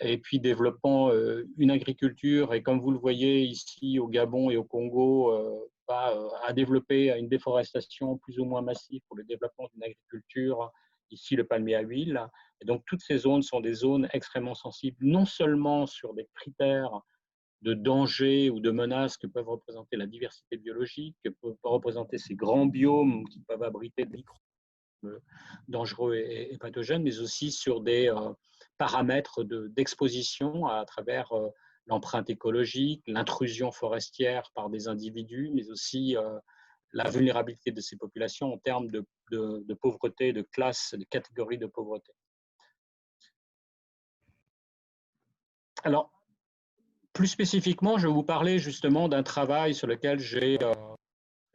et puis développant une agriculture, et comme vous le voyez ici au Gabon et au Congo, à développer une déforestation plus ou moins massive pour le développement d'une agriculture ici le palmier à huile. Et donc, toutes ces zones sont des zones extrêmement sensibles, non seulement sur des critères de danger ou de menaces que peuvent représenter la diversité biologique, que peuvent représenter ces grands biomes qui peuvent abriter des microbes dangereux et pathogènes, mais aussi sur des paramètres d'exposition à travers l'empreinte écologique, l'intrusion forestière par des individus, mais aussi la vulnérabilité de ces populations en termes de pauvreté, de classe, de catégories de pauvreté. Alors, plus spécifiquement, je vais vous parler justement d'un travail sur lequel j'ai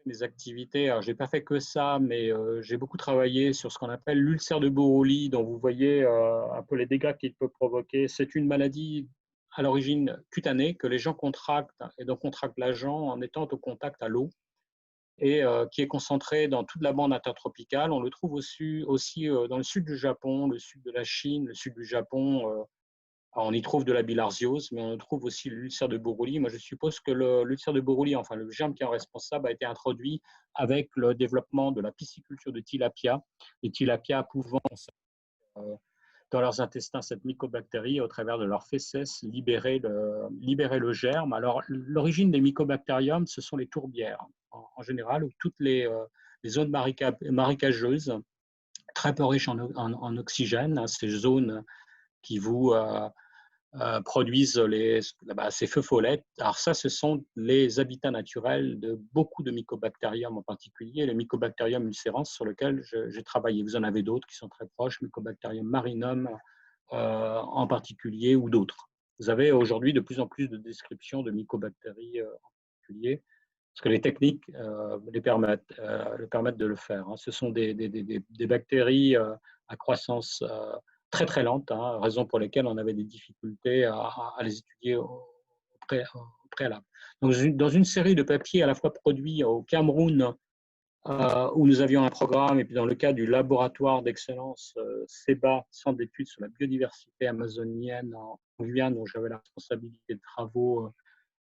mes activités. Alors, je n'ai pas fait que ça, mais j'ai beaucoup travaillé sur ce qu'on appelle l'ulcère de Buroli, dont vous voyez un peu les dégâts qu'il peut provoquer. C'est une maladie à l'origine cutanée que les gens contractent, et donc contractent l'agent en étant au contact à l'eau, et qui est concentrée dans toute la bande intertropicale. On le trouve aussi dans le sud du Japon, le sud de la Chine, le sud du Japon. On y trouve de la bilharziose, mais on trouve aussi l'ulcère de Buroli. Moi, je suppose que l'ulcère de Buroli, enfin le germe qui est responsable, a été introduit avec le développement de la pisciculture de tilapia. Les tilapias pouvant, dans leurs intestins, cette mycobactérie, au travers de leurs fesses, libérer le germe. Alors, l'origine des mycobactériums, ce sont les tourbières, en général, ou toutes les zones marécageuses, très peu riches en oxygène, hein, ces zones qui vous produisent ces feux follets. Alors ça, ce sont les habitats naturels de beaucoup de mycobactériums, en particulier le Mycobacterium ulcerans sur lequel j'ai travaillé. Vous en avez d'autres qui sont très proches, Mycobacterium marinum en particulier, ou d'autres. Vous avez aujourd'hui de plus en plus de descriptions de mycobactéries en particulier, parce que les techniques le permettent de le faire. Hein. Ce sont des bactéries à croissance très très lente, hein, raison pour laquelle on avait des difficultés à les étudier au préalable. Donc, dans une série de papiers à la fois produits au Cameroun, où nous avions un programme, et puis dans le cadre du laboratoire d'excellence CEBA, Centre d'études sur la biodiversité amazonienne en Guyane, dont j'avais la responsabilité de travaux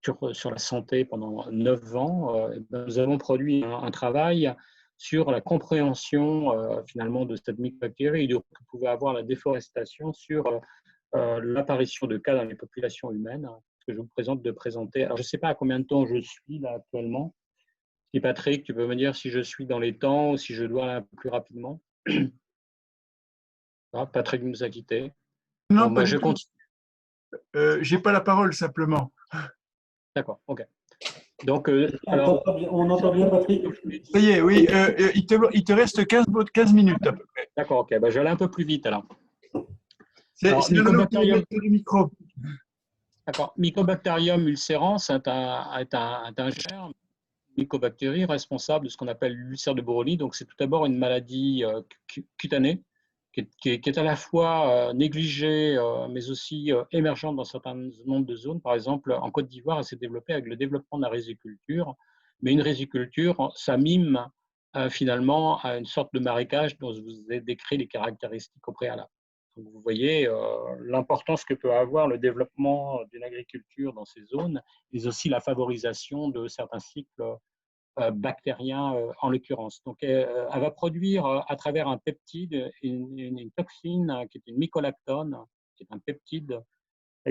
sur la santé pendant 9 ans, nous avons produit un travail sur la compréhension finalement de cette mycobactérie et de que pouvait avoir la déforestation sur l'apparition de cas dans les populations humaines, que je vous présente de présenter. Alors, je ne sais pas à combien de temps je suis là actuellement. Si Patrick, tu peux me dire si je suis dans les temps ou si je dois aller un peu plus rapidement. Ah, Patrick nous a quittés. Non, Bon, pas ben, du je tout. continue. J'ai pas la parole simplement. D'accord, ok. Donc, On entend bien, Patrick. Ça y est, oui, il te reste 15 minutes à peu près. d'accord, ok. Ben, je vais aller un peu plus vite alors. C'est Alors, maintenant que tu mettre le micro. D'accord. Mycobacterium ulcerans est un germe, mycobactérie responsable de ce qu'on appelle l'ulcère de Buroli. Donc, c'est tout d'abord une maladie cutanée qui est à la fois négligée, mais aussi émergente dans un certain nombre de zones. Par exemple, en Côte d'Ivoire, elle s'est développée avec le développement de la riziculture. Mais une riziculture, ça mime finalement à une sorte de marécage dont je vous ai décrit les caractéristiques au préalable. Donc, vous voyez l'importance que peut avoir le développement d'une agriculture dans ces zones, mais aussi la favorisation de certains cycles bactériens en l'occurrence. Donc, elle va produire à travers un peptide une toxine qui est une mycolactone, qui est un peptide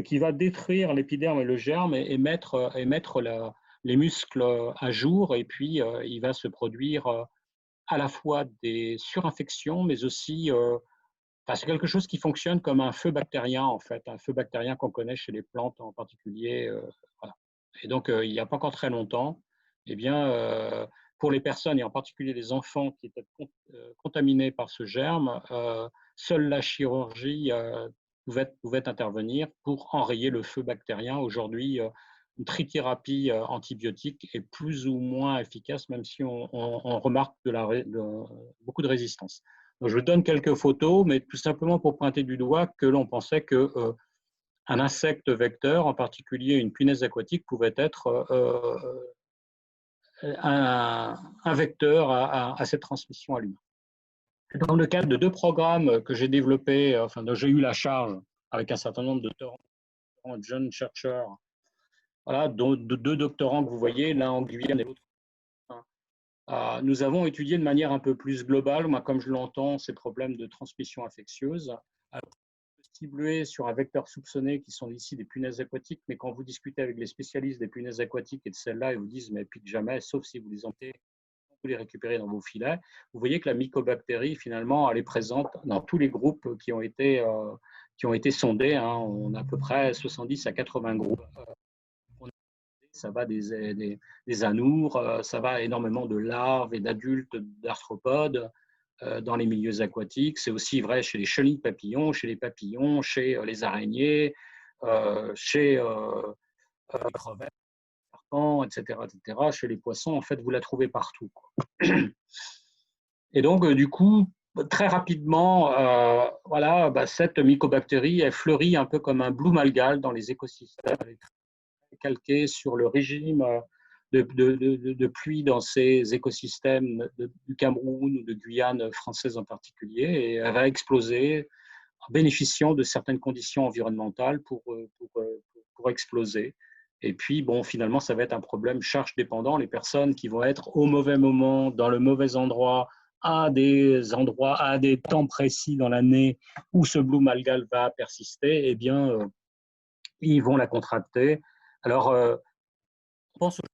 qui va détruire l'épiderme et le germe et mettre les muscles à jour. Et puis, il va se produire à la fois des surinfections, mais aussi c'est quelque chose qui fonctionne comme un feu bactérien, en fait, un feu bactérien qu'on connaît chez les plantes en particulier. Voilà. Et donc, il n'y a pas encore très longtemps, eh bien, pour les personnes, et en particulier les enfants qui étaient contaminés par ce germe, seule la chirurgie pouvait intervenir pour enrayer le feu bactérien. Aujourd'hui, une trithérapie antibiotique est plus ou moins efficace, même si on remarque beaucoup de résistance. Donc, je vous donne quelques photos, mais tout simplement pour pointer du doigt que l'on pensait que un insecte vecteur, en particulier une punaise aquatique, pouvait être un vecteur à cette transmission à l'humain. Dans le cadre de 2 programmes que j'ai développés, dont j'ai eu la charge avec un certain nombre de jeunes chercheurs, voilà, dont 2 doctorants que vous voyez, l'un en Guyane et l'autre Nous avons étudié de manière un peu plus globale, moi, comme je l'entends, ces problèmes de transmission infectieuse, ciblés sur un vecteur soupçonné qui sont ici des punaises aquatiques, mais quand vous discutez avec les spécialistes des punaises aquatiques et de celles-là, ils vous disent mais piquent jamais, sauf si vous les récupérez dans vos filets. Vous voyez que la mycobactérie, finalement, elle est présente dans tous les groupes qui ont été sondés. Hein. On a à peu près 70 à 80 groupes. Ça va des anoures, ça va énormément de larves et d'adultes d'arthropodes dans les milieux aquatiques. C'est aussi vrai chez les chenilles papillons, chez les papillons, chez les araignées, chez les crevettes, les serpents, etc., etc. Chez les poissons, en fait, vous la trouvez partout, quoi. Et donc, du coup, très rapidement, voilà, cette mycobactérie, elle fleurit un peu comme un bloom algal dans les écosystèmes. Elle est calquée sur le régime de pluie dans ces écosystèmes du Cameroun ou de Guyane française en particulier, et elle va exploser en bénéficiant de certaines conditions environnementales pour exploser. Et puis, bon, finalement, ça va être un problème charge dépendant. Les personnes qui vont être au mauvais moment, dans le mauvais endroit, à des temps précis dans l'année où ce bloom algal va persister, eh bien, ils vont la contracter. Alors, je pense qu'il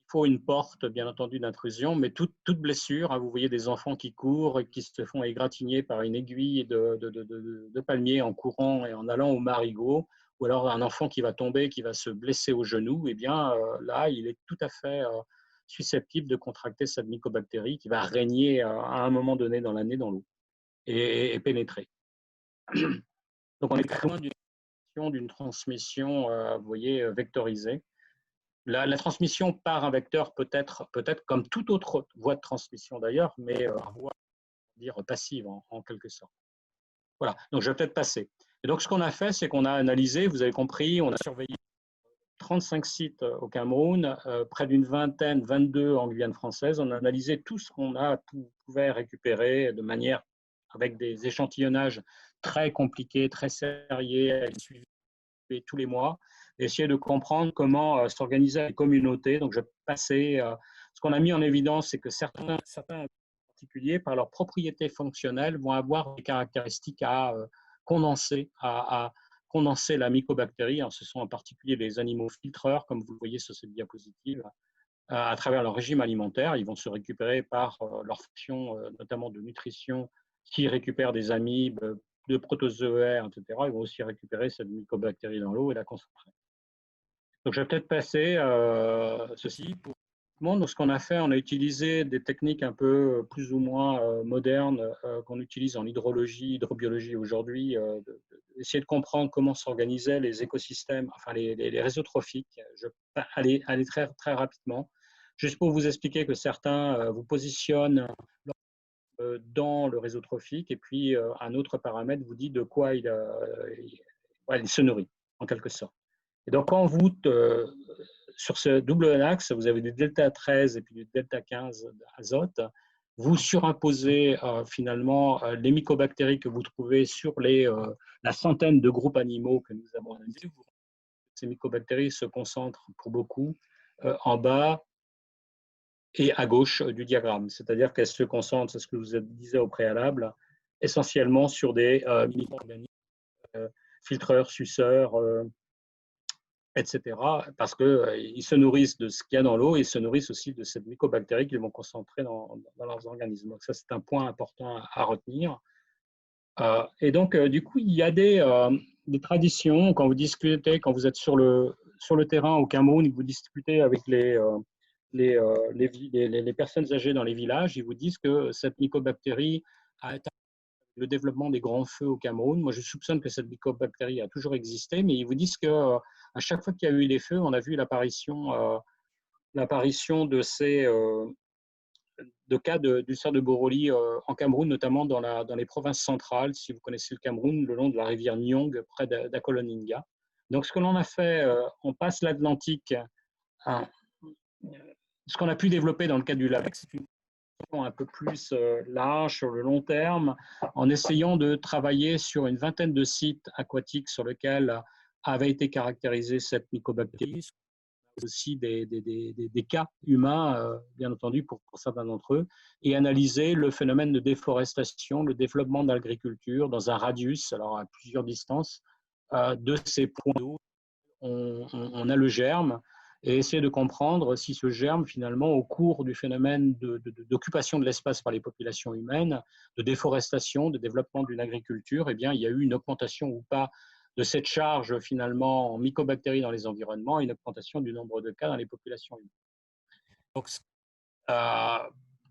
faut une porte, bien entendu, d'intrusion, mais toute blessure, hein, vous voyez des enfants qui courent et qui se font égratigner par une aiguille de palmier en courant et en allant au marigot, ou alors un enfant qui va tomber, qui va se blesser au genou, eh bien, là, il est tout à fait susceptible de contracter cette mycobactérie qui va régner à un moment donné dans l'année dans l'eau et pénétrer. Donc, on est très loin d'une transmission, vous voyez, vectorisée. La transmission par un vecteur peut être comme toute autre voie de transmission d'ailleurs, mais voie dire passive en quelque sorte. Voilà, donc je vais peut-être passer. Et donc ce qu'on a fait, c'est qu'on a analysé, vous avez compris, on a surveillé 35 sites au Cameroun, près d'une vingtaine, 22 en Guyane française. On a analysé tout ce qu'on pouvait récupérer de manière avec des échantillonnages très compliqués, très sérieux, suivis tous les mois, et essayer de comprendre comment s'organiser les communautés. Donc, je vais passer. Ce qu'on a mis en évidence, c'est que certains particuliers, par leurs propriétés fonctionnelles, vont avoir des caractéristiques à condenser, à condenser la mycobactérie. Alors, ce sont en particulier les animaux filtreurs, comme vous le voyez sur cette diapositive, à travers leur régime alimentaire. Ils vont se récupérer par leur fonction, notamment de nutrition, qui récupèrent des amibes, de protozoaires, etc. Ils vont aussi récupérer cette mycobactérie dans l'eau et la concentrer. Donc, je vais peut-être passer ceci pour donc, ce qu'on a fait, on a utilisé des techniques un peu plus ou moins modernes qu'on utilise en hydrologie, hydrobiologie aujourd'hui, essayer de comprendre comment s'organisaient les écosystèmes, enfin les réseaux trophiques. Je vais aller très, très rapidement, juste pour vous expliquer que certains vous positionnent dans le réseau trophique, et puis un autre paramètre vous dit de quoi il se nourrit, en quelque sorte. Et donc, quand vous, sur ce double axe, vous avez des delta 13 et puis des delta 15 d'azote, vous surimposez finalement les mycobactéries que vous trouvez sur la centaine de groupes animaux que nous avons analysés. Ces mycobactéries se concentrent pour beaucoup en bas et à gauche du diagramme, c'est-à-dire qu'elles se concentrent, c'est ce que je vous disais au préalable, essentiellement sur des micro-organismes, filtreurs, suceurs, etc., parce qu'ils se nourrissent de ce qu'il y a dans l'eau et ils se nourrissent aussi de cette mycobactérie qu'ils vont concentrer dans leurs organismes. Donc ça, c'est un point important à retenir. Et donc, du coup, il y a des traditions, quand vous discutez, quand vous êtes sur le terrain au Cameroun, vous discutez avec les personnes âgées dans les villages, ils vous disent que cette mycobactérie a été le développement des grands feux au Cameroun. Moi, je soupçonne que cette mycobactérie a toujours existé, mais ils vous disent qu'à chaque fois qu'il y a eu les feux, on a vu l'apparition de cas d'ulcère de Borrelie en Cameroun, notamment dans les provinces centrales, si vous connaissez le Cameroun, le long de la rivière Nyong, près d'Akoloninga. Donc, ce que l'on a fait, on passe l'Atlantique. Ce qu'on a pu développer dans le cas du LAVEX, c'est une un peu plus large sur le long terme, en essayant de travailler sur une vingtaine de sites aquatiques sur lesquels avait été caractérisée cette mycobactérie, aussi des cas humains, bien entendu, pour certains d'entre eux, et analyser le phénomène de déforestation, le développement de l'agriculture dans un radius, alors à plusieurs distances, de ces points d'eau. On a le germe et essayer de comprendre si ce germe, finalement, au cours du phénomène d'occupation de l'espace par les populations humaines, de déforestation, de développement d'une agriculture, eh bien, il y a eu une augmentation ou pas de cette charge, finalement, en mycobactéries dans les environnements et une augmentation du nombre de cas dans les populations humaines. Donc,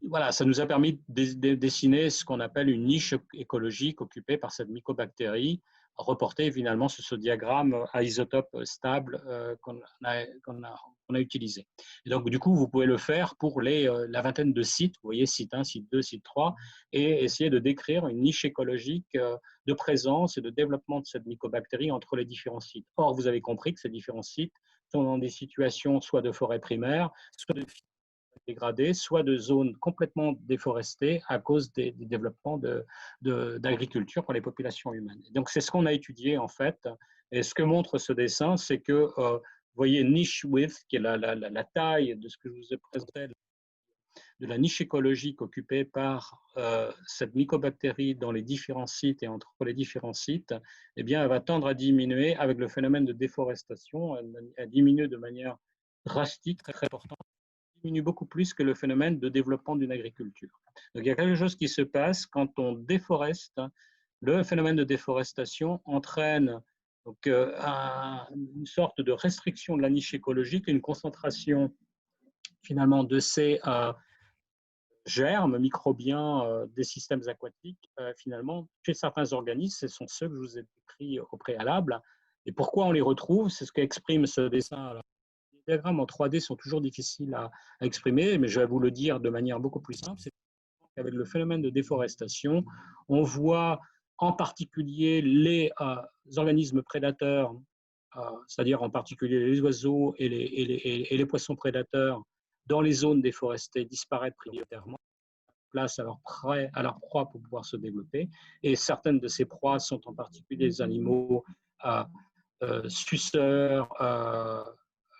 voilà, ça nous a permis de dessiner ce qu'on appelle une niche écologique occupée par cette mycobactérie, reporté finalement sur ce diagramme à isotope stable qu'on a utilisé. Et donc, du coup, vous pouvez le faire pour la vingtaine de sites, vous voyez, site 1, site 2, site 3, et essayer de décrire une niche écologique de présence et de développement de cette mycobactérie entre les différents sites. Or, vous avez compris que ces différents sites sont dans des situations soit de forêt primaire, soit de dégradées, soit de zones complètement déforestées à cause des développements d'agriculture pour les populations humaines. Donc, c'est ce qu'on a étudié, en fait. Et ce que montre ce dessin, c'est que, vous voyez, niche width, qui est la taille de ce que je vous ai présenté, de la niche écologique occupée par cette mycobactérie dans les différents sites et entre les différents sites, eh bien, elle va tendre à diminuer avec le phénomène de déforestation. Elle diminue de manière drastique, très importante, diminue beaucoup plus que le phénomène de développement d'une agriculture. Donc, il y a quelque chose qui se passe quand on déforeste. Le phénomène de déforestation entraîne donc, une sorte de restriction de la niche écologique, une concentration finalement de ces germes microbiens des systèmes aquatiques, finalement, chez certains organismes. Ce sont ceux que je vous ai décrits au préalable. Et pourquoi on les retrouve? C'est ce qu'exprime ce dessin. Alors, les diagrammes en 3D sont toujours difficiles à exprimer, mais je vais vous le dire de manière beaucoup plus simple. C'est qu'avec le phénomène de déforestation, on voit en particulier les organismes prédateurs, c'est-à-dire en particulier les oiseaux et les poissons prédateurs, dans les zones déforestées disparaître prioritairement, place à leur proie pour pouvoir se développer. Et certaines de ces proies sont en particulier des animaux suceurs,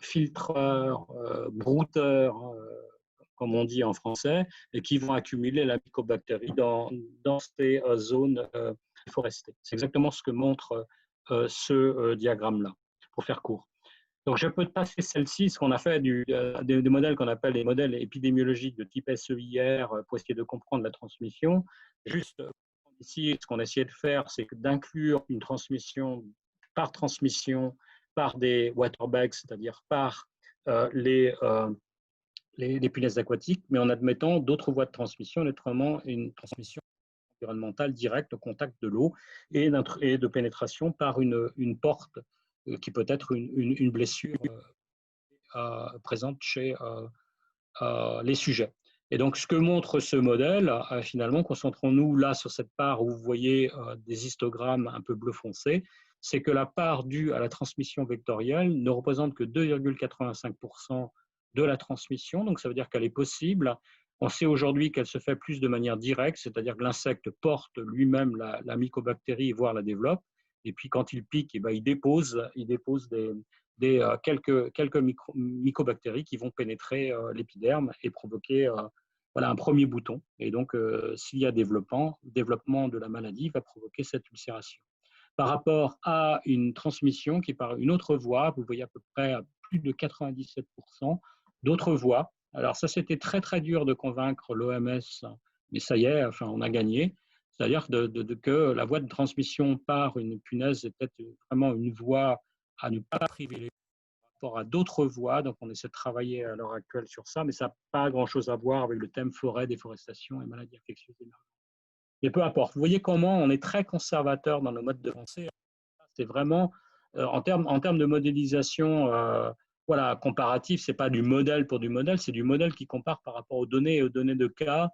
filtreurs, brouteurs, comme on dit en français, et qui vont accumuler la mycobactérie dans ces zones forestées. C'est exactement ce que montre ce diagramme-là, pour faire court. Donc, je peux passer celle-ci, ce qu'on a fait des modèles qu'on appelle les modèles épidémiologiques de type SEIR pour essayer de comprendre la transmission. Juste ici, ce qu'on a essayé de faire, c'est d'inclure une transmission par des waterbags, c'est-à-dire par les punaises aquatiques, mais en admettant d'autres voies de transmission, notamment une transmission environnementale directe au contact de l'eau et de pénétration par une porte qui peut être une blessure présente chez les sujets. Et donc, ce que montre ce modèle, finalement, concentrons-nous là sur cette part où vous voyez des histogrammes un peu bleu foncé, c'est que la part due à la transmission vectorielle ne représente que 2,85% de la transmission. Donc, ça veut dire qu'elle est possible. On sait aujourd'hui qu'elle se fait plus de manière directe, c'est-à-dire que l'insecte porte lui-même la mycobactérie, voire la développe. Et puis, quand il pique, eh bien, il dépose quelques mycobactéries qui vont pénétrer l'épiderme et provoquer voilà, un premier bouton. Et donc, s'il y a développement de la maladie va provoquer cette ulcération. Par rapport à une transmission qui est par une autre voie, vous voyez à peu près à plus de 97% d'autres voies. Alors ça, c'était très très dur de convaincre l'OMS, mais ça y est, enfin, on a gagné. C'est-à-dire que la voie de transmission par une punaise est peut-être vraiment une voie à ne pas privilégier par rapport à d'autres voies. Donc on essaie de travailler à l'heure actuelle sur ça, mais ça n'a pas grand-chose à voir avec le thème forêt, déforestation et maladies infectieuses émergentes. Mais peu importe. Vous voyez comment on est très conservateur dans nos modes de pensée. C'est vraiment, en termes de modélisation voilà, comparative, ce n'est pas du modèle pour du modèle, c'est du modèle qui compare par rapport aux données et aux données de cas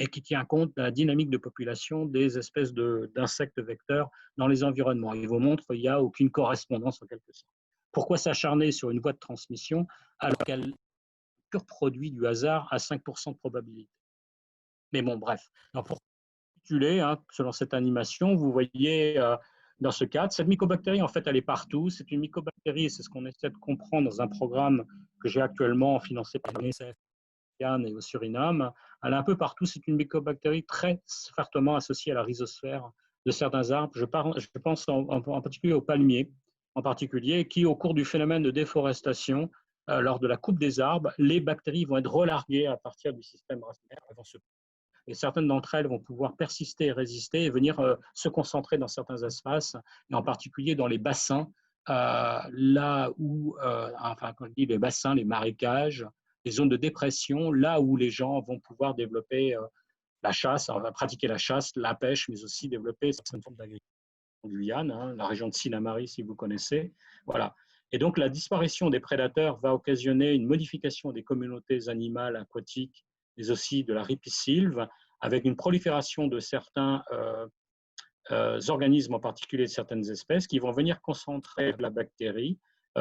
et qui tient compte de la dynamique de population des espèces d'insectes vecteurs dans les environnements. Il vous montre qu'il n'y a aucune correspondance en quelque sorte. Pourquoi s'acharner sur une voie de transmission alors qu'elle est pur produit du hasard à 5% de probabilité? Mais bon, bref. Alors pour récapituler, selon cette animation, vous voyez dans ce cadre. Cette mycobactérie, en fait, elle est partout. C'est une mycobactérie, c'est ce qu'on essaie de comprendre dans un programme que j'ai actuellement financé par l'UNICEF et au Suriname. Elle est un peu partout. C'est une mycobactérie très fortement associée à la rhizosphère de certains arbres. Je pense en particulier aux palmiers, en particulier, qui, au cours du phénomène de déforestation, lors de la coupe des arbres, les bactéries vont être relarguées à partir du système racinaire. Et certaines d'entre elles vont pouvoir persister et résister et venir se concentrer dans certains espaces, et en particulier dans les bassins, là où, enfin, quand je dis les bassins, les marécages, les zones de dépression, là où les gens vont pouvoir développer la chasse, pratiquer la chasse, la pêche, mais aussi développer certaines formes d'agriculture en Guyane, hein, la région de Sinnamary, si vous connaissez. Voilà. Et donc, la disparition des prédateurs va occasionner une modification des communautés animales aquatiques, mais aussi de la ripisylve, avec une prolifération de certains organismes, en particulier de certaines espèces, qui vont venir concentrer la bactérie,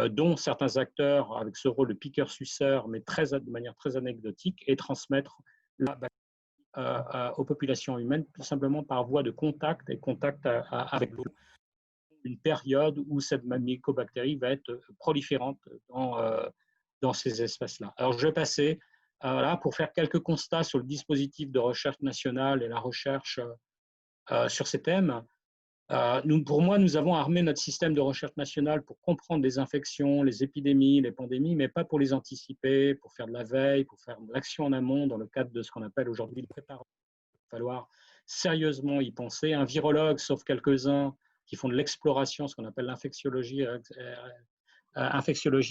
dont certains acteurs avec ce rôle de piqueur-suceur, mais de manière très anecdotique, et transmettre la bactérie aux populations humaines, tout simplement par voie de contact et contact avec l'eau. Une période où cette mycobactérie va être proliférante dans ces espaces-là. Alors, je vais passer là pour faire quelques constats sur le dispositif de recherche nationale et la recherche sur ces thèmes. Pour moi, nous avons armé notre système de recherche nationale pour comprendre les infections, les épidémies, les pandémies, mais pas pour les anticiper, pour faire de la veille, pour faire de l'action en amont dans le cadre de ce qu'on appelle aujourd'hui le préparation. Il va falloir sérieusement y penser. Un virologue, sauf quelques-uns qui font de l'exploration, ce qu'on appelle l'infectiologie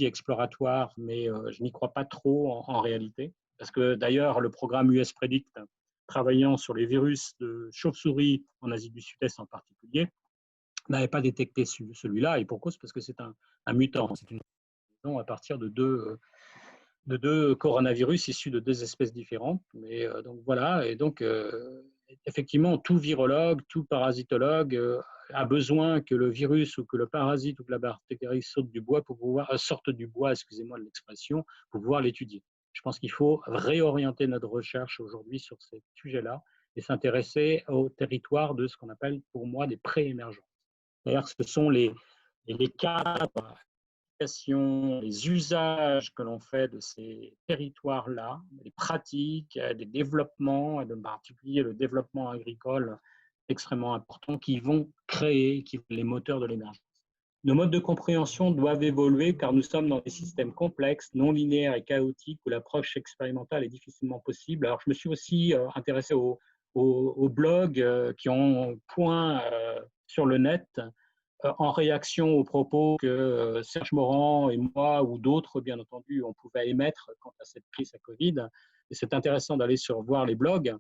exploratoire, mais je n'y crois pas trop en réalité. Parce que d'ailleurs, le programme US Predict, travaillant sur les virus de chauve-souris en Asie du Sud-Est en particulier, n'avait pas détecté celui-là, et pour cause, parce que c'est un mutant. C'est une mutation à partir de deux coronavirus issus de deux espèces différentes. Mais donc voilà, et donc effectivement, tout virologue, tout parasitologue a besoin que le virus ou que le parasite ou que la bactérie sorte du bois, excusez-moi de l'expression, pour pouvoir l'étudier. Je pense qu'il faut réorienter notre recherche aujourd'hui sur ces sujets-là et s'intéresser au territoire de ce qu'on appelle pour moi des pré-émergents. D'ailleurs, ce sont les cadres, les usages que l'on fait de ces territoires-là, les pratiques, les développements, et en particulier le développement agricole extrêmement important, qui vont créer les moteurs de l'émergence. Nos modes de compréhension doivent évoluer car nous sommes dans des systèmes complexes, non linéaires et chaotiques où l'approche expérimentale est difficilement possible. Alors, je me suis aussi intéressé aux blogs qui ont point sur le net en réaction aux propos que Serge Morand et moi ou d'autres, bien entendu, on pouvait émettre quant à cette crise à Covid. Et c'est intéressant d'aller voir les blogs.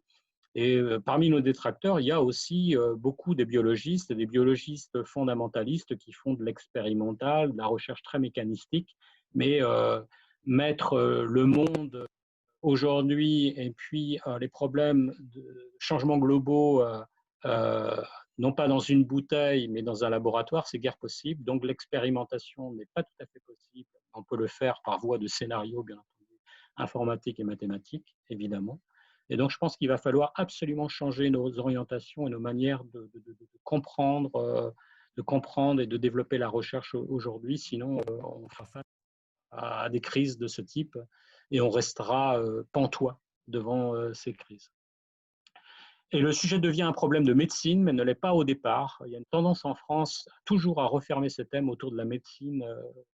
Et parmi nos détracteurs, il y a aussi beaucoup des biologistes fondamentalistes qui font de l'expérimental, de la recherche très mécanistique, mais mettre le monde aujourd'hui et puis les problèmes de changements globaux, non pas dans une bouteille, mais dans un laboratoire, c'est guère possible. Donc l'expérimentation n'est pas tout à fait possible. On peut le faire par voie de scénario, bien entendu, informatique et mathématique, évidemment. Et donc, je pense qu'il va falloir absolument changer nos orientations et nos manières de comprendre et de développer la recherche aujourd'hui. Sinon, on fera face à des crises de ce type et on restera pantois devant ces crises. Et le sujet devient un problème de médecine, mais ne l'est pas au départ. Il y a une tendance en France toujours à refermer ces thèmes autour de la médecine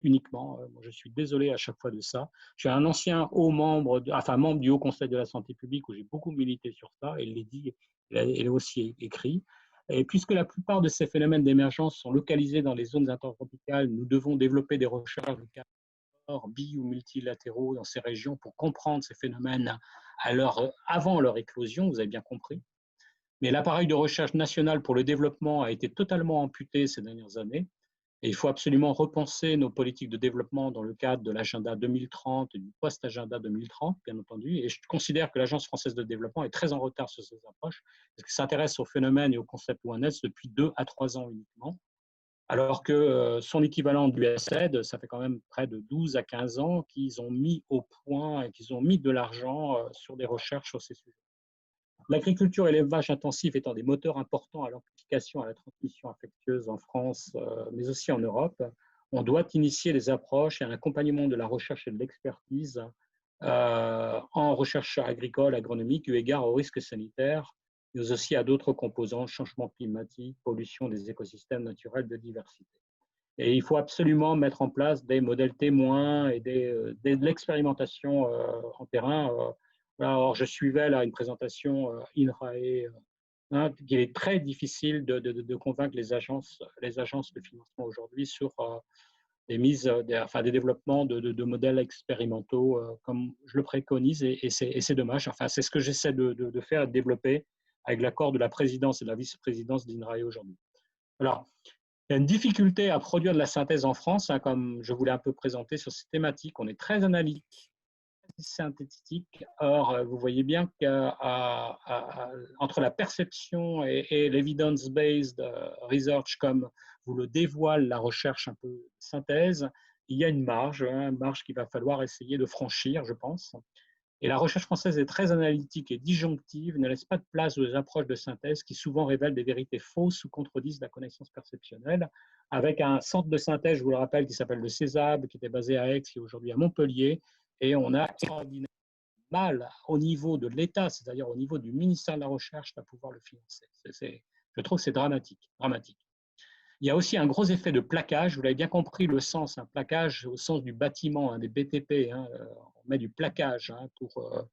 uniquement. Moi, je suis désolé à chaque fois de ça. Je suis un ancien membre du Haut Conseil de la santé publique où j'ai beaucoup milité sur ça, et il l'a dit, il l'a aussi écrit. Et puisque la plupart de ces phénomènes d'émergence sont localisés dans les zones intertropicales, nous devons développer des recherches de caractère bi- ou multilatéraux dans ces régions pour comprendre ces phénomènes avant leur éclosion, vous avez bien compris. Mais l'appareil de recherche national pour le développement a été totalement amputé ces dernières années. Et il faut absolument repenser nos politiques de développement dans le cadre de l'agenda 2030 et du post-agenda 2030, bien entendu. Et je considère que l'Agence française de développement est très en retard sur ces approches, parce qu'elle s'intéresse aux phénomènes et aux concepts ONS depuis 2 à 3 ans uniquement, alors que son équivalent de l'USAID, ça fait quand même près de 12 à 15 ans qu'ils ont mis au point et qu'ils ont mis de l'argent sur des recherches sur ces sujets. l'agriculture et l'élevage intensif étant des moteurs importants à l'amplification, à la transmission infectieuse en France, mais aussi en Europe, on doit initier des approches et un accompagnement de la recherche et de l'expertise en recherche agricole, agronomique, eu égard aux risques sanitaires, mais aussi à d'autres composants, changement climatique, pollution des écosystèmes naturels, biodiversité. Et il faut absolument mettre en place des modèles témoins et de l'expérimentation en terrain. Alors, je suivais là une présentation INRAE, qu'il est très difficile de convaincre les agences de financement aujourd'hui sur des développements de modèles expérimentaux comme je le préconise, et c'est dommage. Enfin, c'est ce que j'essaie de faire et de développer avec l'accord de la présidence et de la vice-présidence d'INRAE aujourd'hui. Alors, il y a une difficulté à produire de la synthèse en France, comme je voulais un peu présenter sur ces thématiques. On est très analytique, très synthétique. Or, vous voyez bien qu'entre la perception et l'evidence-based research, comme vous le dévoile la recherche un peu synthèse, il y a une marge qu'il va falloir essayer de franchir, je pense. Et la recherche française est très analytique et disjonctive, ne laisse pas de place aux approches de synthèse qui souvent révèlent des vérités fausses ou contredisent la connaissance perceptionnelle. Avec un centre de synthèse, je vous le rappelle, qui s'appelle le CESAB, qui était basé à Aix et aujourd'hui à Montpellier. Et on a extraordinairement mal au niveau de l'État, c'est-à-dire au niveau du ministère de la Recherche, à pouvoir le financer. Je trouve que c'est dramatique. Il y a aussi un gros effet de plaquage. Vous l'avez bien compris, le sens, un plaquage au sens du bâtiment, des BTP. On met du plaquage pour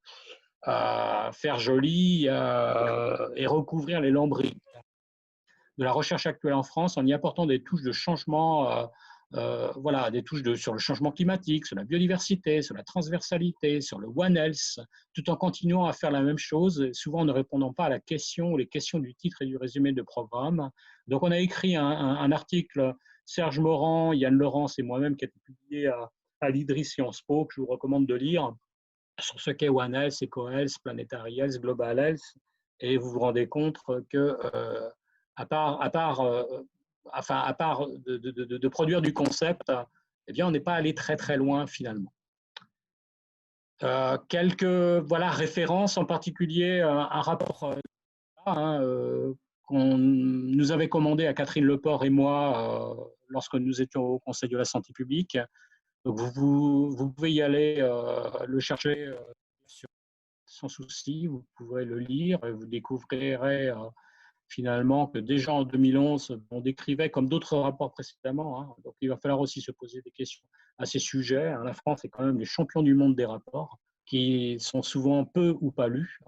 faire joli et recouvrir les lambris. De la recherche actuelle en France, en y apportant des touches de changement, des touches sur le changement climatique, sur la biodiversité, sur la transversalité, sur le One Health, tout en continuant à faire la même chose, souvent en ne répondant pas à la question ou les questions du titre et du résumé de programme. Donc, on a écrit un article, Serge Morand, Yann Laurence et moi-même, qui a été publié à l'IDRIS Sciences Po, que je vous recommande de lire, sur ce qu'est One Health, Eco-Health, Planetary Health, Global Health, et vous vous rendez compte que à part de produire du concept, eh bien, on n'est pas allé très très loin finalement. Quelques références, en particulier un rapport qu'on nous avait commandé à Catherine Leport et moi lorsque nous étions au Conseil de la santé publique. Donc vous pouvez y aller le chercher sans souci, vous pourrez le lire et vous découvrirez finalement que déjà en 2011, on décrivait comme d'autres rapports précédemment. Donc il va falloir aussi se poser des questions à ces sujets. La France est quand même les champions du monde des rapports qui sont souvent peu ou pas lus.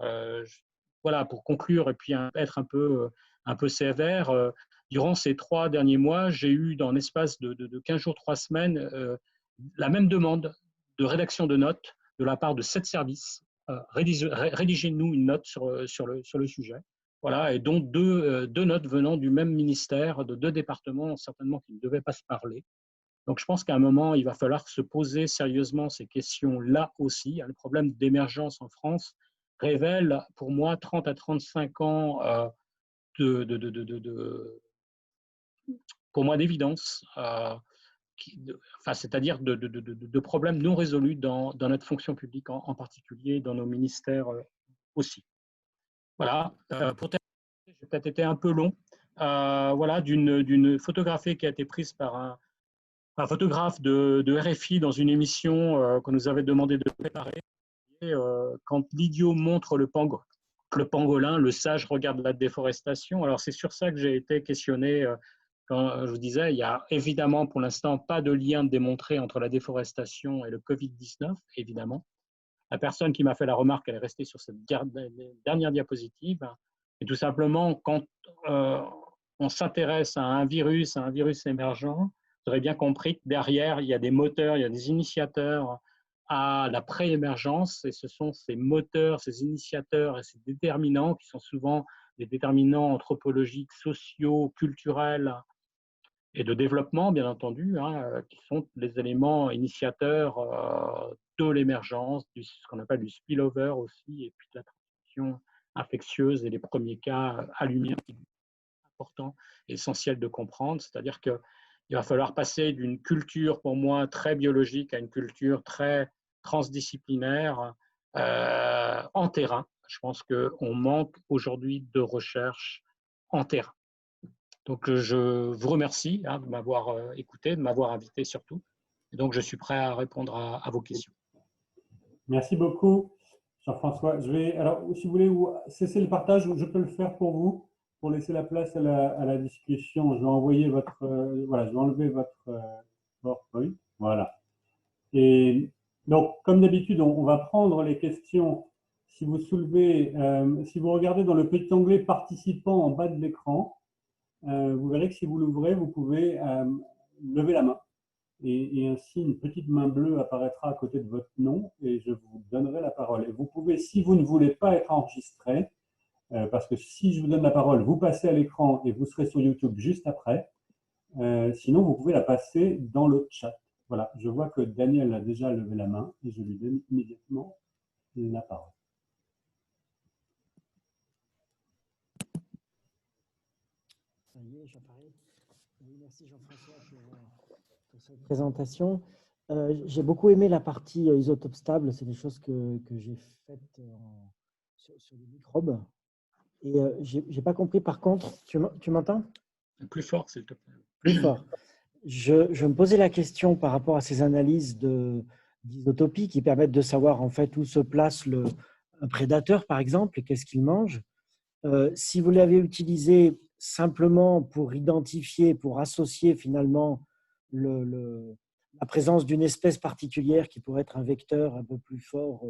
Voilà, pour conclure et puis être un peu sévère, durant ces 3 derniers mois, j'ai eu dans l'espace de 15 jours, 3 semaines, la même demande de rédaction de notes de la part de 7 services. Rédigez-nous une note sur le sujet. Voilà, et dont deux notes venant du même ministère, de 2 départements, certainement qui ne devaient pas se parler. Donc, je pense qu'à un moment, il va falloir se poser sérieusement ces questions-là aussi. Le problème d'émergence en France révèle, pour moi, 30 à 35 ans pour moi, d'évidence, c'est-à-dire de problèmes non résolus dans notre fonction publique en particulier, dans nos ministères aussi. Voilà, pour terminer, j'ai peut-être été un peu long, d'une photographie qui a été prise par un photographe de RFI dans une émission qu'on nous avait demandé de préparer. Et, quand l'idiot montre le pangolin, le sage regarde la déforestation. Alors c'est sur ça que j'ai été questionné quand je vous disais, il n'y a évidemment pour l'instant pas de lien démontré entre la déforestation et le Covid-19, évidemment. La personne qui m'a fait la remarque, elle est restée sur cette dernière diapositive. Et tout simplement, quand on s'intéresse à un virus émergent, vous aurez bien compris que derrière, il y a des moteurs, il y a des initiateurs à la pré-émergence. Et ce sont ces moteurs, ces initiateurs et ces déterminants qui sont souvent des déterminants anthropologiques, sociaux, culturels et de développement, bien entendu, qui sont les éléments initiateurs de l'émergence, ce qu'on appelle du spillover aussi, et puis de la transmission infectieuse et les premiers cas à lumière, qui est important et essentiel de comprendre. C'est-à-dire qu'il va falloir passer d'une culture, pour moi, très biologique à une culture très transdisciplinaire en terrain. Je pense qu'on manque aujourd'hui de recherche en terrain. Donc, je vous remercie de m'avoir écouté, de m'avoir invité surtout. Et donc, je suis prêt à répondre à vos questions. Merci beaucoup, Jean-François. Alors, si vous voulez cesser le partage, je peux le faire pour vous, pour laisser la place à la discussion. Je vais envoyer voilà, je vais enlever votre PowerPoint. Voilà. Et donc, comme d'habitude, on va prendre les questions. Si vous si vous regardez dans le petit onglet participants en bas de l'écran, vous verrez que si vous l'ouvrez, vous pouvez lever la main. Et ainsi, une petite main bleue apparaîtra à côté de votre nom et je vous donnerai la parole. Et vous pouvez, si vous ne voulez pas être enregistré, parce que si je vous donne la parole, vous passez à l'écran et vous serez sur YouTube juste après. Sinon, vous pouvez la passer dans le chat. Voilà, je vois que Daniel a déjà levé la main et je lui donne immédiatement la parole. Ça y est, j'apparais. Oui, merci Jean-François pour cette présentation. J'ai beaucoup aimé la partie isotope stable, c'est des choses que j'ai faites sur les microbes. Et je n'ai pas compris, par contre, tu m'entends? Plus fort, s'il te plaît. Plus fort. Je me posais la question par rapport à ces analyses d'isotopie qui permettent de savoir en fait où se place un prédateur, par exemple, et qu'est-ce qu'il mange. Si vous l'avez utilisé simplement pour identifier, pour associer finalement la présence d'une espèce particulière qui pourrait être un vecteur un peu plus fort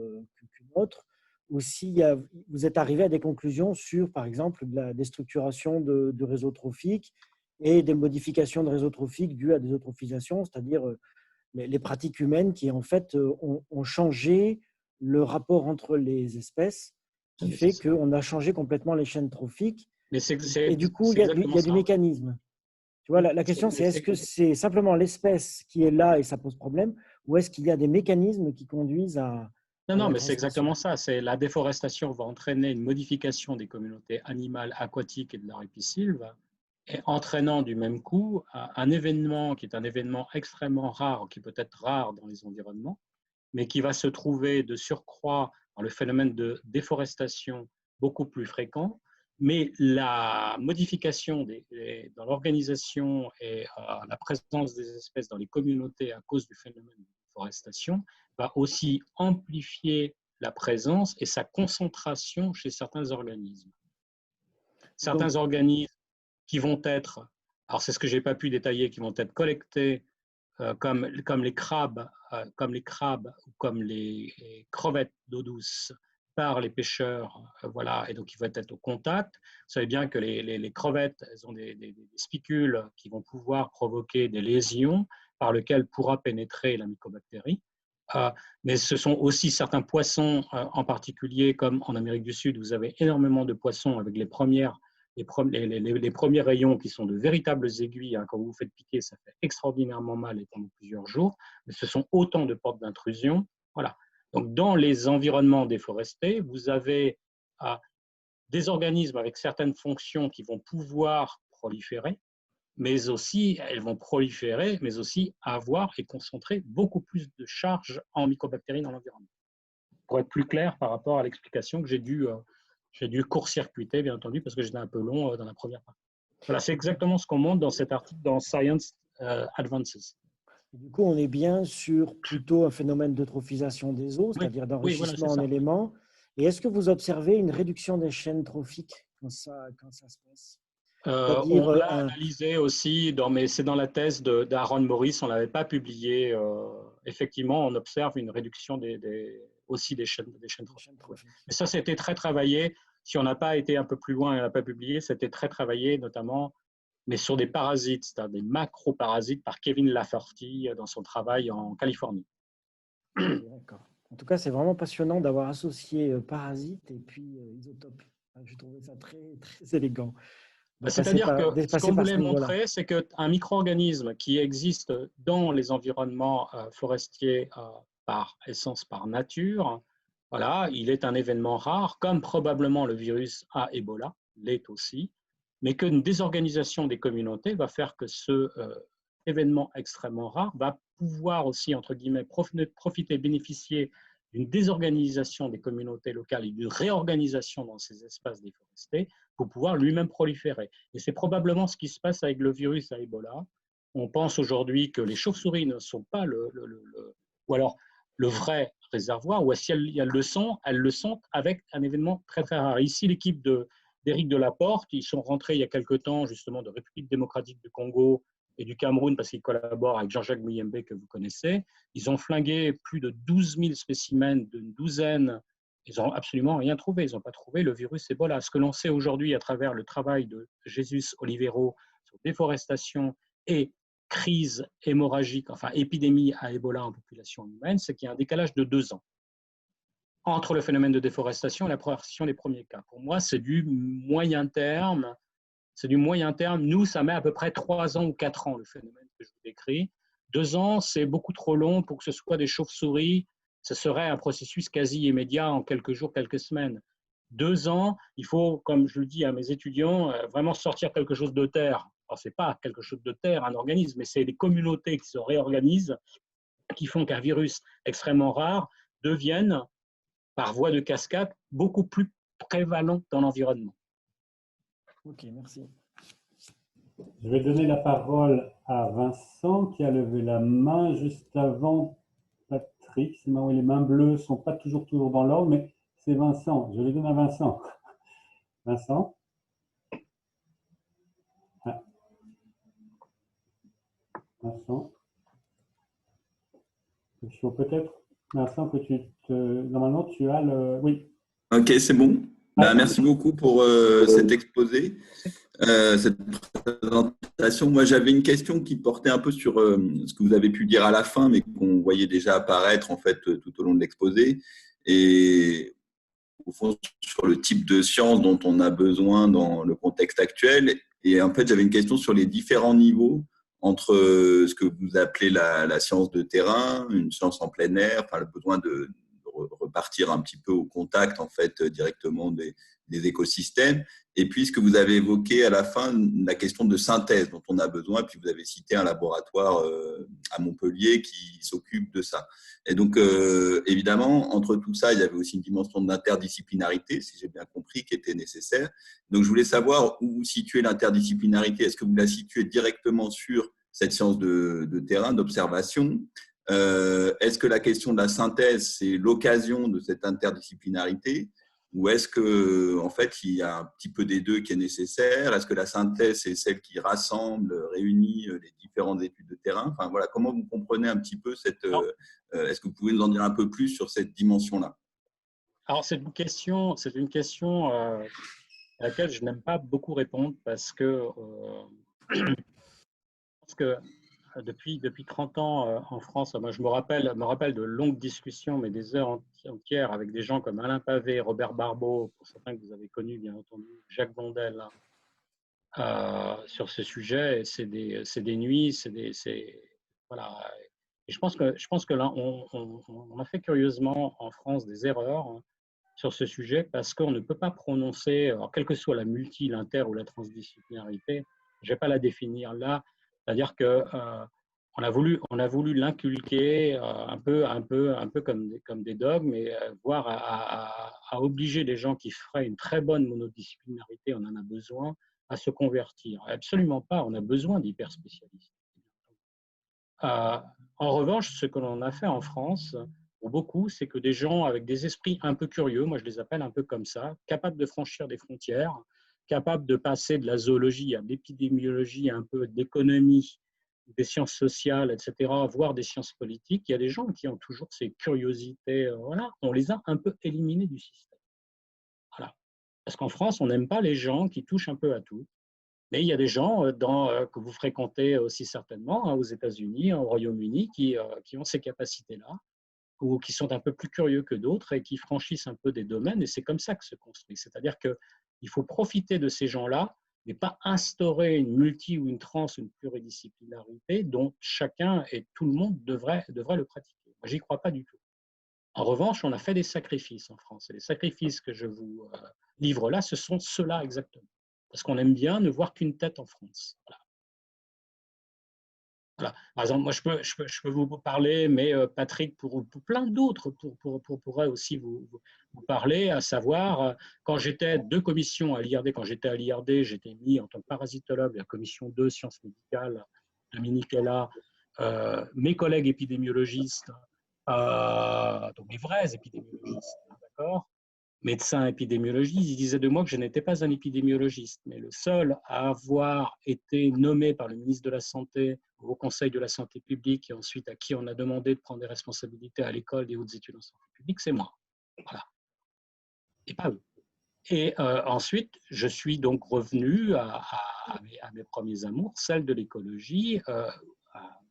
qu'une autre, ou si vous êtes arrivé à des conclusions sur, par exemple, de la déstructuration de réseaux trophiques et des modifications de réseaux trophiques dues à des eutrophisations, c'est-à-dire les pratiques humaines qui, en fait, ont changé le rapport entre les espèces, qui fait qu'on a changé complètement les chaînes trophiques. Et du coup, il y a du mécanisme. Tu vois, la question, c'est est-ce que c'est simplement l'espèce qui est là et ça pose problème, ou est-ce qu'il y a des mécanismes qui conduisent à… Non, mais c'est exactement ça. C'est la déforestation va entraîner une modification des communautés animales, aquatiques et de la ripisylve, et entraînant du même coup un événement qui est un événement extrêmement rare, qui peut être rare dans les environnements, mais qui va se trouver de surcroît dans le phénomène de déforestation beaucoup plus fréquent. Mais la modification dans l'organisation et la présence des espèces dans les communautés à cause du phénomène de déforestation va aussi amplifier la présence et sa concentration chez certains organismes. Certains organismes qui vont être, alors c'est ce que je n'ai pas pu détailler, qui vont être collectés comme les crabes ou comme les crevettes d'eau douce par les pêcheurs, voilà, et donc ils vont être au contact. Vous savez bien que les crevettes, elles ont des spicules qui vont pouvoir provoquer des lésions par lesquelles pourra pénétrer la mycobactérie. Mais ce sont aussi certains poissons en particulier, comme en Amérique du Sud, vous avez énormément de poissons avec les premiers rayons qui sont de véritables aiguilles. Quand vous vous faites piquer, ça fait extraordinairement mal et pendant plusieurs jours. Mais ce sont autant de portes d'intrusion. Voilà. Donc, dans les environnements déforestés, vous avez des organismes avec certaines fonctions qui vont pouvoir proliférer, mais aussi, elles vont proliférer, mais aussi avoir et concentrer beaucoup plus de charges en mycobactéries dans l'environnement. Pour être plus clair par rapport à l'explication que j'ai dû court-circuiter, bien entendu, parce que j'étais un peu long dans la première partie. Voilà, c'est exactement ce qu'on montre dans cet article dans Science Advances. Du coup, on est bien sur plutôt un phénomène d'eutrophisation des eaux, c'est-à-dire d'enrichissement en éléments. Et est-ce que vous observez une réduction des chaînes trophiques quand ça se passe? On l'a analysé aussi, mais c'est dans la thèse d'Aaron Morris, on ne l'avait pas publié. Effectivement, on observe une réduction aussi des chaînes trophiques. Mais ça, c'était très travaillé. Si on n'a pas été un peu plus loin et on n'a pas publié, c'était très travaillé, notamment, mais sur des parasites, c'est-à-dire des macroparasites, par Kevin Lafferty dans son travail en Californie. D'accord. En tout cas, c'est vraiment passionnant d'avoir associé parasites et puis isotopes. Je trouvais ça très, très élégant. C'est-à-dire que ce qu'on voulait montrer, c'est qu'un micro-organisme qui existe dans les environnements forestiers par essence, par nature, voilà, il est un événement rare, comme probablement le virus à Ebola l'est aussi, mais qu'une désorganisation des communautés va faire que ce événement extrêmement rare va pouvoir aussi, entre guillemets, profiter, bénéficier d'une désorganisation des communautés locales et d'une réorganisation dans ces espaces déforestés pour pouvoir lui-même proliférer. Et c'est probablement ce qui se passe avec le virus à Ebola. On pense aujourd'hui que les chauves-souris ne sont pas ou alors le vrai réservoir, ou si elles le sont avec un événement très très rare. Ici, l'équipe d'Éric Delaporte, ils sont rentrés il y a quelque temps justement de République démocratique du Congo et du Cameroun parce qu'ils collaborent avec Jean-Jacques Muyembe que vous connaissez. Ils ont flingué plus de 12 000 spécimens d'une douzaine. Ils n'ont absolument rien trouvé. Ils n'ont pas trouvé le virus Ebola. Ce que l'on sait aujourd'hui à travers le travail de Jesus Olivero sur déforestation et crise hémorragique, enfin épidémie à Ebola en population humaine, c'est qu'il y a un décalage de 2 ans entre le phénomène de déforestation et l'apparition des premiers cas. Pour moi, c'est du moyen terme. C'est du moyen terme. Nous, ça met à peu près 3 ans ou 4 ans, le phénomène que je vous décris. 2 ans, c'est beaucoup trop long pour que ce soit des chauves-souris. Ce serait un processus quasi immédiat en quelques jours, quelques semaines. 2 ans, il faut, comme je le dis à mes étudiants, vraiment sortir quelque chose de terre. Alors, ce n'est pas quelque chose de terre, un organisme, mais c'est les communautés qui se réorganisent, qui font qu'un virus extrêmement rare devienne, par voie de cascade, beaucoup plus prévalent dans l'environnement. Ok, merci. Je vais donner la parole à Vincent qui a levé la main juste avant Patrick. C'est marrant, les mains bleues ne sont pas toujours dans l'ordre, mais c'est Vincent. Je les donne à Vincent. Vincent. Ah. Vincent. Il faut peut-être, Vincent, que normalement, tu as le… Oui. Ok, c'est bon. Merci beaucoup pour cet exposé, cette présentation. Moi, j'avais une question qui portait un peu sur ce que vous avez pu dire à la fin, mais qu'on voyait déjà apparaître en fait tout au long de l'exposé, et au fond sur le type de science dont on a besoin dans le contexte actuel. Et en fait, j'avais une question sur les différents niveaux entre ce que vous appelez la science de terrain, une science en plein air, enfin le besoin de repartir un petit peu au contact en fait directement des écosystèmes, et puis ce que vous avez évoqué à la fin, la question de synthèse dont on a besoin, puis vous avez cité un laboratoire à Montpellier qui s'occupe de ça. Et donc évidemment, entre tout ça, il y avait aussi une dimension d'interdisciplinarité, si j'ai bien compris, qui était nécessaire. Donc je voulais savoir où vous situez l'interdisciplinarité. Est-ce que vous la situez directement sur cette science de terrain, d'observation? Est-ce que la question de la synthèse, c'est l'occasion de cette interdisciplinarité, ou est-ce que en fait, il y a un petit peu des deux qui est nécessaire? Est-ce que la synthèse, c'est celle qui rassemble, réunit les différentes études de terrain? Enfin, voilà, comment vous comprenez un petit peu cette… est-ce que vous pouvez nous en dire un peu plus sur cette dimension-là? Alors, c'est une question à laquelle je n'aime pas beaucoup répondre parce que depuis 30 ans en France, moi je me rappelle de longues discussions, mais des heures entières avec des gens comme Alain Pavé, Robert Barbeau, pour certains que vous avez connus bien entendu, Jacques Blondel, sur ce sujet. C'est des nuits, voilà. Et je pense que là, on a fait curieusement en France des erreurs sur ce sujet parce qu'on ne peut pas prononcer, alors, quelle que soit la l'inter ou la transdisciplinarité, je ne vais pas la définir là. C'est-à-dire que on a voulu l'inculquer un peu comme des dogmes, et voire à obliger les gens qui feraient une très bonne monodisciplinarité, on en a besoin, à se convertir. Absolument pas, on a besoin d'hyperspécialistes. En revanche, ce que l'on a fait en France, pour beaucoup, c'est que des gens avec des esprits un peu curieux, moi je les appelle un peu comme ça, capables de franchir des frontières, capables de passer de la zoologie à l'épidémiologie, un peu d'économie, des sciences sociales, etc., voire des sciences politiques. Il y a des gens qui ont toujours ces curiosités, voilà, on les a un peu éliminés du système. Voilà. Parce qu'en France, on n'aime pas les gens qui touchent un peu à tout. Mais il y a des gens que vous fréquentez aussi certainement aux États-Unis, au Royaume-Uni, qui ont ces capacités-là, ou qui sont un peu plus curieux que d'autres et qui franchissent un peu des domaines. Et c'est comme ça que se construit. C'est-à-dire qu'il faut profiter de ces gens-là, mais pas instaurer une ou une pluridisciplinarité dont chacun et tout le monde devrait le pratiquer. Moi, j'y crois pas du tout. En revanche, on a fait des sacrifices en France. Et les sacrifices que je vous livre là, ce sont ceux-là exactement. Parce qu'on aime bien ne voir qu'une tête en France. Voilà. Voilà. Par exemple, moi, je peux vous parler, mais Patrick, pour plein d'autres, pourrait aussi vous parler, à savoir, quand j'étais deux commissions à l'IRD, quand j'étais à l'IRD, j'étais mis en tant que parasitologue, la commission 2 sciences médicales, Dominique est là, mes collègues épidémiologistes, donc les vrais épidémiologistes, d'accord, médecin épidémiologiste, il disait de moi que je n'étais pas un épidémiologiste, mais le seul à avoir été nommé par le ministre de la Santé au Conseil de la Santé publique et ensuite à qui on a demandé de prendre des responsabilités à l'école des hautes études en santé publique, c'est moi. Voilà. Et pas eux. Et ensuite, je suis donc revenu à mes premiers amours, celle de l'écologie,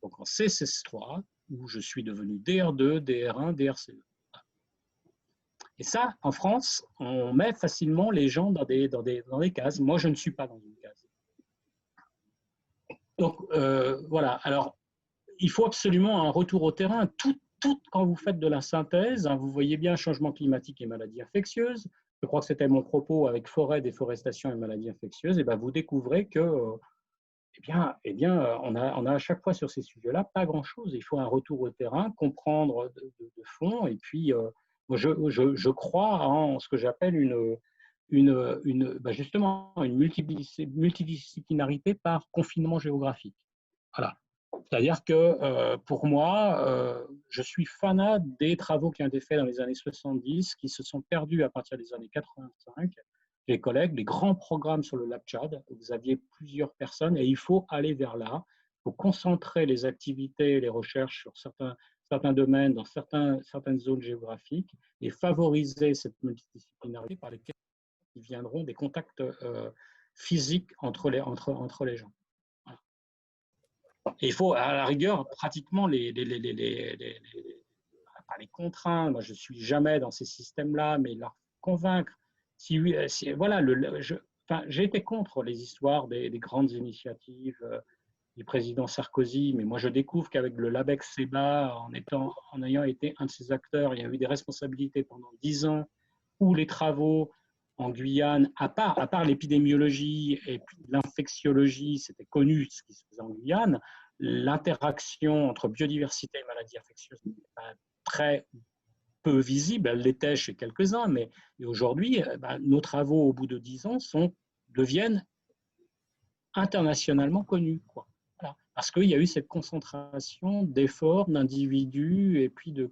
donc en CSS3, où je suis devenu DR2, DR1, DRCE. Et ça, en France, on met facilement les gens dans des cases. Moi, je ne suis pas dans une case. Donc, voilà. Alors, il faut absolument un retour au terrain. Quand vous faites de la synthèse, hein, vous voyez bien changement climatique et maladies infectieuses. Je crois que c'était mon propos avec forêt, déforestation et maladies infectieuses. Et bien, vous découvrez que, on a à chaque fois sur ces sujets-là pas grand-chose. Il faut un retour au terrain, comprendre de fond, et puis je crois en ce que j'appelle justement une multidisciplinarité par confinement géographique. Voilà. C'est-à-dire que pour moi, je suis fanat des travaux qui ont été faits dans les années 70, qui se sont perdus à partir des années 85. Les collègues, les grands programmes sur le lac Tchad, vous aviez plusieurs personnes et il faut aller vers là. Il faut concentrer les activités et les recherches sur certains domaines, dans certaines zones géographiques et favoriser cette multidisciplinarité par lesquelles ils viendront des contacts physiques entre les gens. Voilà. Et il faut, à la rigueur, pratiquement pas les contraindre. Moi, je ne suis jamais dans ces systèmes-là, mais leur convaincre. Voilà, j'ai été contre les histoires des grandes initiatives du président Sarkozy, mais moi je découvre qu'avec le LABEX-CEBA, en ayant été un de ces acteurs, il y a eu des responsabilités pendant 10 ans où les travaux en Guyane, à part l'épidémiologie et puis l'infectiologie, c'était connu ce qui se faisait en Guyane, l'interaction entre biodiversité et maladies infectieuses n'était pas très peu visible, elle l'était chez quelques-uns, mais aujourd'hui, nos travaux au bout de 10 ans deviennent internationalement connus, quoi. Voilà. Parce qu'il y a eu cette concentration d'efforts, d'individus et puis de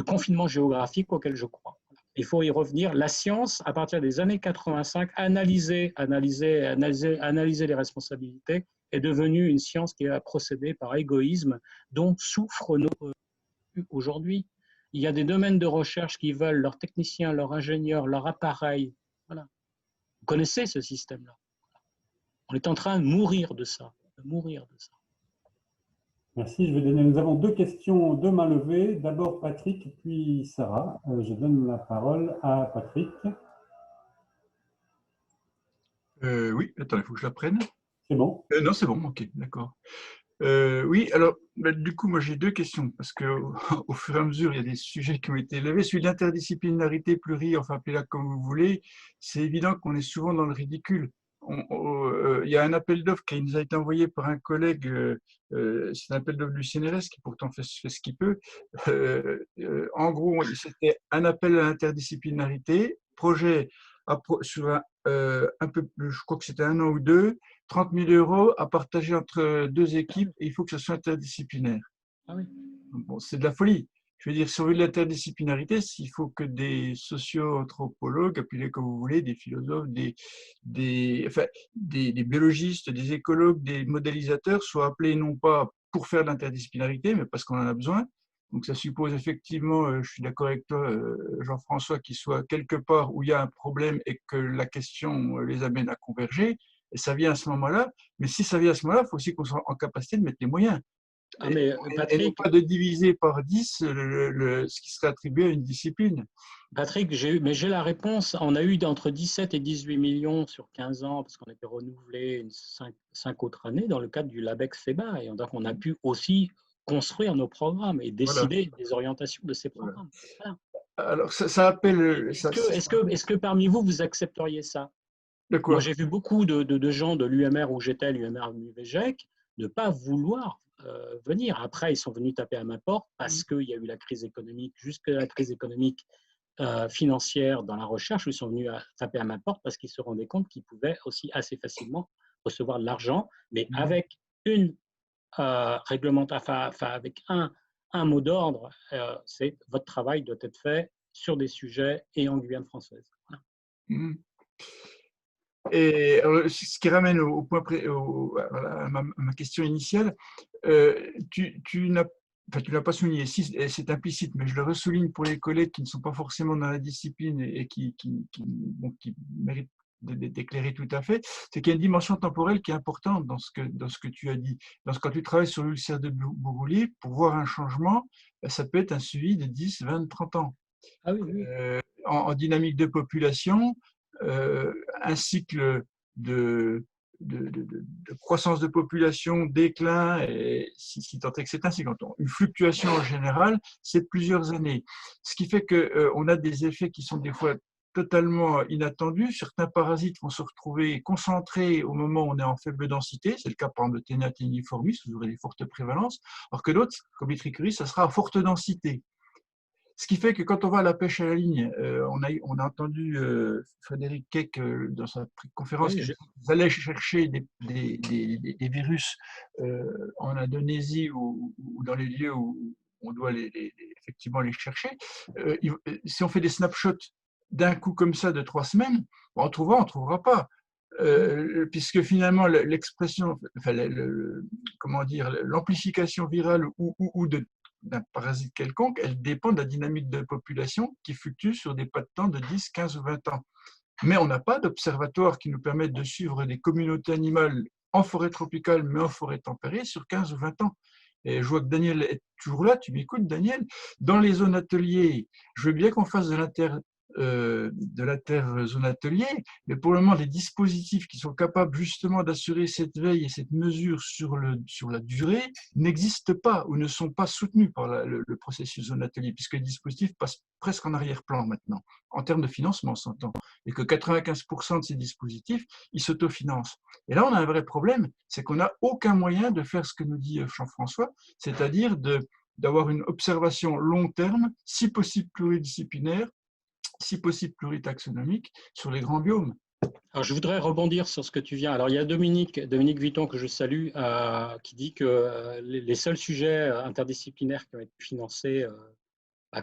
confinement géographique auquel je crois. Il faut y revenir. La science, à partir des années 85, analyser les responsabilités, est devenue une science qui a procédé par égoïsme, dont souffrent nos aujourd'hui. Il y a des domaines de recherche qui veulent leurs techniciens, leurs ingénieurs, leurs appareils. Voilà. Vous connaissez ce système-là. On est en train de mourir de ça. Merci. Nous avons deux questions, deux mains levées. D'abord Patrick, puis Sarah. Je donne la parole à Patrick. Oui, attends, il faut que je la prenne. C'est bon? Non, c'est bon, ok, d'accord. Oui, alors, du coup, moi j'ai deux questions, parce qu'au fur et à mesure, il y a des sujets qui ont été élevés. Celui de l'interdisciplinarité, enfin appelez-la comme vous voulez, c'est évident qu'on est souvent dans le ridicule. Il y a un appel d'offres qui nous a été envoyé par un collègue, c'est un appel d'offres du CNRS qui pourtant fait ce qu'il peut. En gros, c'était un appel à l'interdisciplinarité, projet sur un peu plus, je crois que c'était 1 an ou 2, 30 000 € à partager entre 2 équipes et il faut que ce soit interdisciplinaire. Ah oui. Bon, c'est de la folie. Je veux dire, si on veut de l'interdisciplinarité, il faut que des socio-anthropologues, appelez-les comme vous voulez, des philosophes, des biologistes, des écologues, des modélisateurs soient appelés non pas pour faire de l'interdisciplinarité, mais parce qu'on en a besoin. Donc ça suppose effectivement, je suis d'accord avec toi, Jean-François, qu'ils soient quelque part où il y a un problème et que la question les amène à converger. Et ça vient à ce moment-là. Mais si ça vient à ce moment-là, il faut aussi qu'on soit en capacité de mettre les moyens. Ah, mais Patrick, et non pas de diviser par 10 ce qui serait attribué à une discipline. Patrick, j'ai la réponse. On a eu entre 17 et 18 millions sur 15 ans parce qu'on a été renouvelé 5 autres années dans le cadre du LABEX-CEBA. Et donc, on a pu aussi construire nos programmes et décider des orientations de ces programmes. Voilà. Alors, ça appelle… Est-ce que parmi vous, vous accepteriez ça? Moi, j'ai vu beaucoup de gens de l'UMR où j'étais, l'UMR UVGEC, ne pas vouloir venir. Après, ils sont venus taper à ma porte parce qu'il y a eu la crise économique, jusque la crise économique financière dans la recherche, où ils sont venus taper à ma porte parce qu'ils se rendaient compte qu'ils pouvaient aussi assez facilement recevoir de l'argent, mais avec une réglementation, enfin, avec un mot d'ordre, c'est votre travail doit être fait sur des sujets et en Guyane française. Voilà. Et alors, ce qui ramène au point à ma question initiale, tu n'as pas souligné, si, c'est implicite, mais je le ressouligne pour les collègues qui ne sont pas forcément dans la discipline et qui méritent d'éclairer tout à fait, c'est qu'il y a une dimension temporelle qui est importante dans ce que tu as dit. Quand tu travailles sur l'ulcère de Buruli, pour voir un changement, ça peut être un suivi de 10, 20, 30 ans. Ah oui, oui. En dynamique de population, un cycle de croissance de population, déclin, et si tant est que c'est ainsi, une fluctuation en général, c'est plusieurs années. Ce qui fait qu'on a des effets qui sont des fois totalement inattendus. Certains parasites vont se retrouver concentrés au moment où on est en faible densité. C'est le cas par exemple de Taenia teiniformis, vous aurez des fortes prévalences, alors que d'autres, comme les trichuris, ça sera à forte densité. Ce qui fait que quand on va à la pêche à la ligne, on a entendu Frédéric Keck dans sa conférence qu'ils allaient chercher des virus en Indonésie ou dans les lieux où on doit effectivement les chercher. Si on fait des snapshots d'un coup comme ça de 3 semaines, on trouvera pas. Puisque finalement l'expression, enfin, comment dire, l'amplification virale ou d'un parasite quelconque, elle dépend de la dynamique de population qui fluctue sur des pas de temps de 10, 15 ou 20 ans. Mais on n'a pas d'observatoire qui nous permette de suivre des communautés animales en forêt tropicale, mais en forêt tempérée, sur 15 ou 20 ans. Et je vois que Daniel est toujours là, tu m'écoutes Daniel. Dans les zones ateliers, je veux bien qu'on fasse de la terre zone atelier, mais pour le moment, les dispositifs qui sont capables justement d'assurer cette veille et cette mesure sur la durée n'existent pas ou ne sont pas soutenus par le processus zone atelier, puisque les dispositifs passent presque en arrière-plan maintenant, en termes de financement, on s'entend, et que 95% de ces dispositifs, ils s'autofinancent. Et là, on a un vrai problème, c'est qu'on n'a aucun moyen de faire ce que nous dit Jean-François, c'est-à-dire d'avoir une observation long terme, si possible pluridisciplinaire, si possible pluritaxonomique, sur les grands biomes. Alors, je voudrais rebondir sur ce que tu viens. Alors, il y a Dominique Vuitton, que je salue, qui dit que les seuls sujets interdisciplinaires qui ont été financés,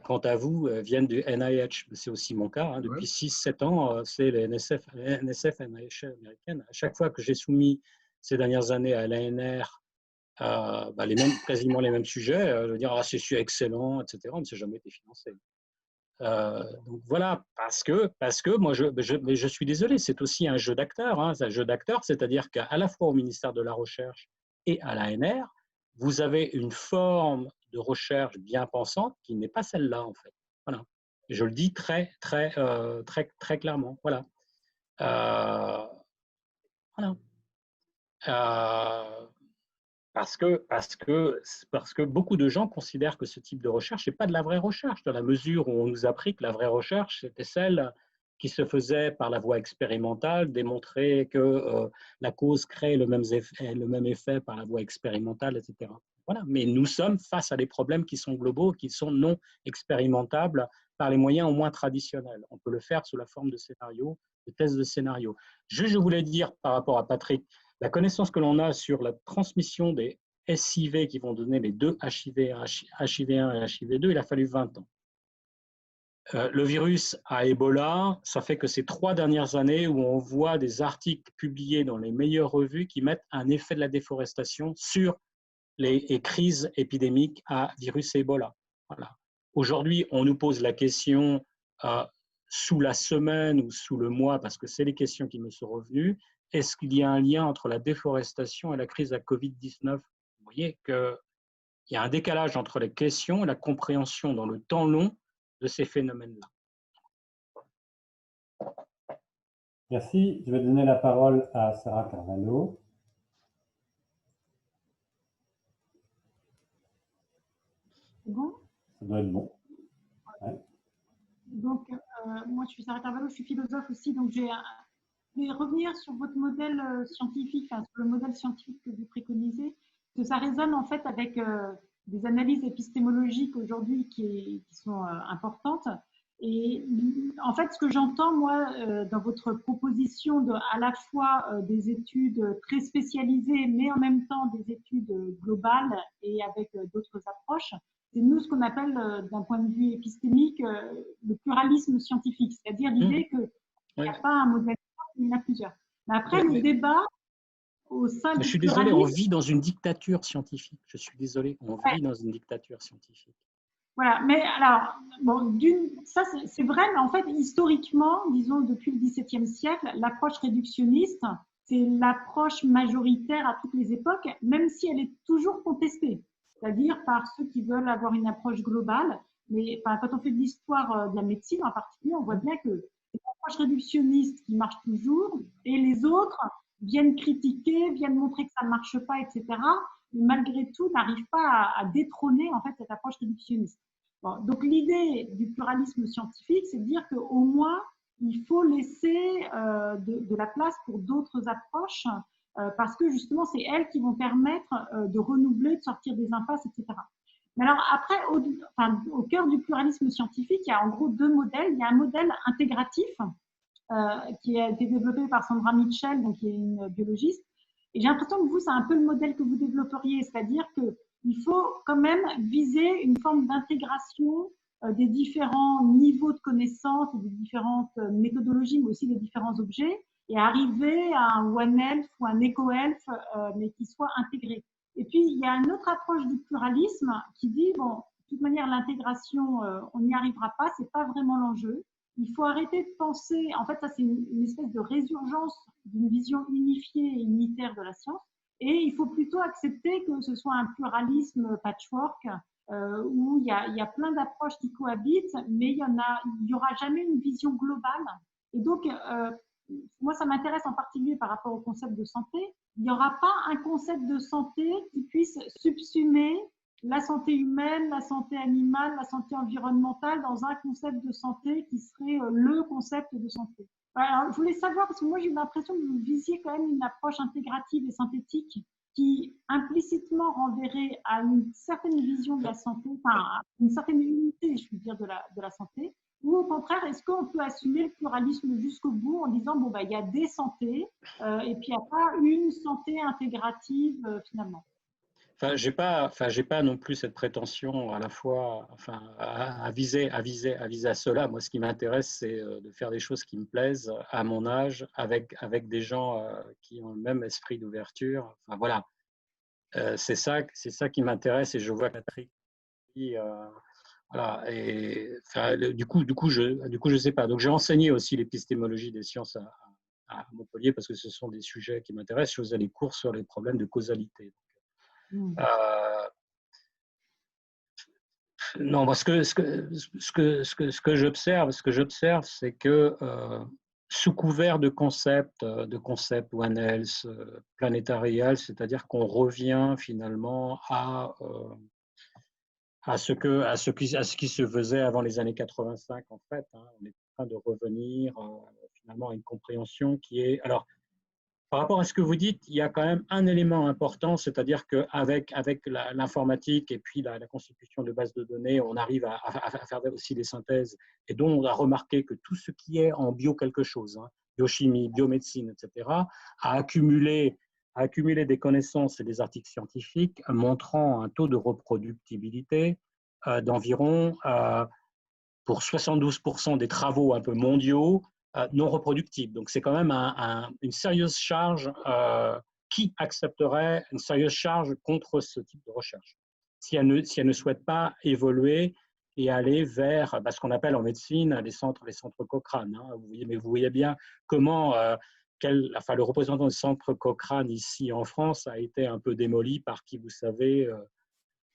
quant à vous, viennent du NIH. C'est aussi mon cas. Depuis 6-7 ans, c'est les NSF, NIH américaine. À chaque fois que j'ai soumis ces dernières années à l'ANR quasiment les mêmes sujets, je veux dire, c'est excellent, etc., on ne s'est jamais été financé. Donc voilà, parce que moi, je suis désolé, c'est aussi un jeu d'acteurs. C'est un jeu d'acteurs, c'est-à-dire qu'à la fois au ministère de la Recherche et à l'ANR, vous avez une forme de recherche bien pensante qui n'est pas celle-là, en fait. Voilà. Je le dis très clairement. Voilà. Voilà. Parce que beaucoup de gens considèrent que ce type de recherche n'est pas de la vraie recherche, dans la mesure où on nous a appris que la vraie recherche, c'était celle qui se faisait par la voie expérimentale, démontrer que la cause crée le même effet par la voie expérimentale, etc. Voilà. Mais nous sommes face à des problèmes qui sont globaux, qui sont non expérimentables par les moyens au moins traditionnels. On peut le faire sous la forme de scénarios, de tests de scénarios. Je voulais dire par rapport à Patrick, la connaissance que l'on a sur la transmission des SIV qui vont donner les deux HIV1 et HIV2, il a fallu 20 ans. Le virus à Ebola, ça fait que ces 3 dernières années où on voit des articles publiés dans les meilleures revues qui mettent un effet de la déforestation sur les crises épidémiques à virus et Ebola. Voilà. Aujourd'hui, on nous pose la question sous la semaine ou sous le mois, parce que c'est les questions qui me sont revenues, est-ce qu'il y a un lien entre la déforestation et la crise à Covid-19 ? Vous voyez qu'il y a un décalage entre les questions et la compréhension dans le temps long de ces phénomènes-là. Merci. Je vais donner la parole à Sarah Carvalho. C'est bon ? Ça doit être bon. Ouais. Donc, moi, je suis Sarah Carvalho, je suis philosophe aussi, donc j'ai vais revenir sur votre modèle scientifique, enfin, sur le modèle scientifique que vous préconisez, parce que ça résonne en fait avec des analyses épistémologiques aujourd'hui qui sont importantes. Et en fait, ce que j'entends, moi, dans votre proposition de à la fois des études très spécialisées, mais en même temps des études globales et avec d'autres approches, c'est nous ce qu'on appelle, d'un point de vue épistémique, le pluralisme scientifique, c'est-à-dire l'idée qu'il n'y a pas un modèle, il y en a plusieurs. Mais après, le débat au sein Je du suis désolé, on pluralisme… vit dans une dictature scientifique. Je suis désolé, on vit dans une dictature scientifique. Voilà, mais alors, bon, ça c'est vrai, mais en fait, historiquement, disons depuis le XVIIe siècle, l'approche réductionniste, c'est l'approche majoritaire à toutes les époques, même si elle est toujours contestée, c'est-à-dire par ceux qui veulent avoir une approche globale. Mais enfin, quand on fait de l'histoire de la médecine en particulier, on voit bien que c'est l'approche réductionniste qui marche toujours, et les autres viennent critiquer, viennent montrer que ça ne marche pas, etc. Mais malgré tout, n'arrivent pas à détrôner en fait cette approche réductionniste. Bon, donc l'idée du pluralisme scientifique, c'est de dire qu'au moins, il faut laisser de la place pour d'autres approches, parce que justement, c'est elles qui vont permettre de renouveler, de sortir des impasses, etc. Mais alors après, au cœur du pluralisme scientifique, il y a en gros deux modèles. Il y a un modèle intégratif qui a été développé par Sandra Mitchell, donc qui est une biologiste. Et j'ai l'impression que vous, c'est un peu le modèle que vous développeriez, c'est-à-dire qu'il faut quand même viser une forme d'intégration des différents niveaux de connaissances, des différentes méthodologies, mais aussi des différents objets, et arriver à un One Health ou un Eco Health, mais qui soit intégré. Et puis, il y a une autre approche du pluralisme qui dit, bon, de toute manière, l'intégration, on n'y arrivera pas, c'est pas vraiment l'enjeu. Il faut arrêter de penser, en fait, ça c'est une espèce de résurgence d'une vision unifiée et unitaire de la science, et il faut plutôt accepter que ce soit un pluralisme patchwork où il y a plein d'approches qui cohabitent, mais il y aura jamais une vision globale. Et donc, moi, ça m'intéresse en particulier par rapport au concept de santé. Il n'y aura pas un concept de santé qui puisse subsumer la santé humaine, la santé animale, la santé environnementale dans un concept de santé qui serait le concept de santé. Alors, je voulais savoir, parce que moi j'ai eu l'impression que vous visiez quand même une approche intégrative et synthétique qui implicitement renverrait à une certaine vision de la santé, enfin à une certaine unité, je veux dire, de la santé, ou au contraire, est-ce qu'on peut assumer le pluralisme jusqu'au bout en disant, bon, bah, il y a des santés et puis il n'y a pas une santé intégrative finalement? Enfin, j'ai pas non plus cette prétention à la fois, enfin, à viser à cela. Moi, ce qui m'intéresse, c'est de faire des choses qui me plaisent à mon âge, avec des gens qui ont le même esprit d'ouverture. Enfin, voilà, c'est ça qui m'intéresse, et je vois Patrick. Voilà, et enfin, du coup, je sais pas. Donc, j'ai enseigné aussi l'épistémologie des sciences à Montpellier parce que ce sont des sujets qui m'intéressent. Je faisais des cours sur les problèmes de causalité. Non, parce que ce que j'observe, c'est que sous couvert de concepts One Health, Planetary Health, c'est-à-dire qu'on revient finalement à ce qui se faisait avant les années 85 en fait. Hein. On est en train de revenir finalement à une compréhension qui est… Alors, par rapport à ce que vous dites, il y a quand même un élément important, c'est-à-dire qu'avec l'informatique et puis la constitution de bases de données, on arrive à faire aussi des synthèses, et donc on a remarqué que tout ce qui est en bio quelque chose, hein, biochimie, biomédecine, etc., a accumulé des connaissances et des articles scientifiques montrant un taux de reproductibilité d'environ, pour 72% des travaux un peu mondiaux, non reproductibles. Donc, c'est quand même une sérieuse charge. Qui accepterait une sérieuse charge contre ce type de recherche si elle ne souhaite pas évoluer et aller vers ce qu'on appelle en médecine les centres Cochrane. Hein. Vous voyez bien comment le représentant du centre Cochrane ici en France a été un peu démoli par qui, vous savez,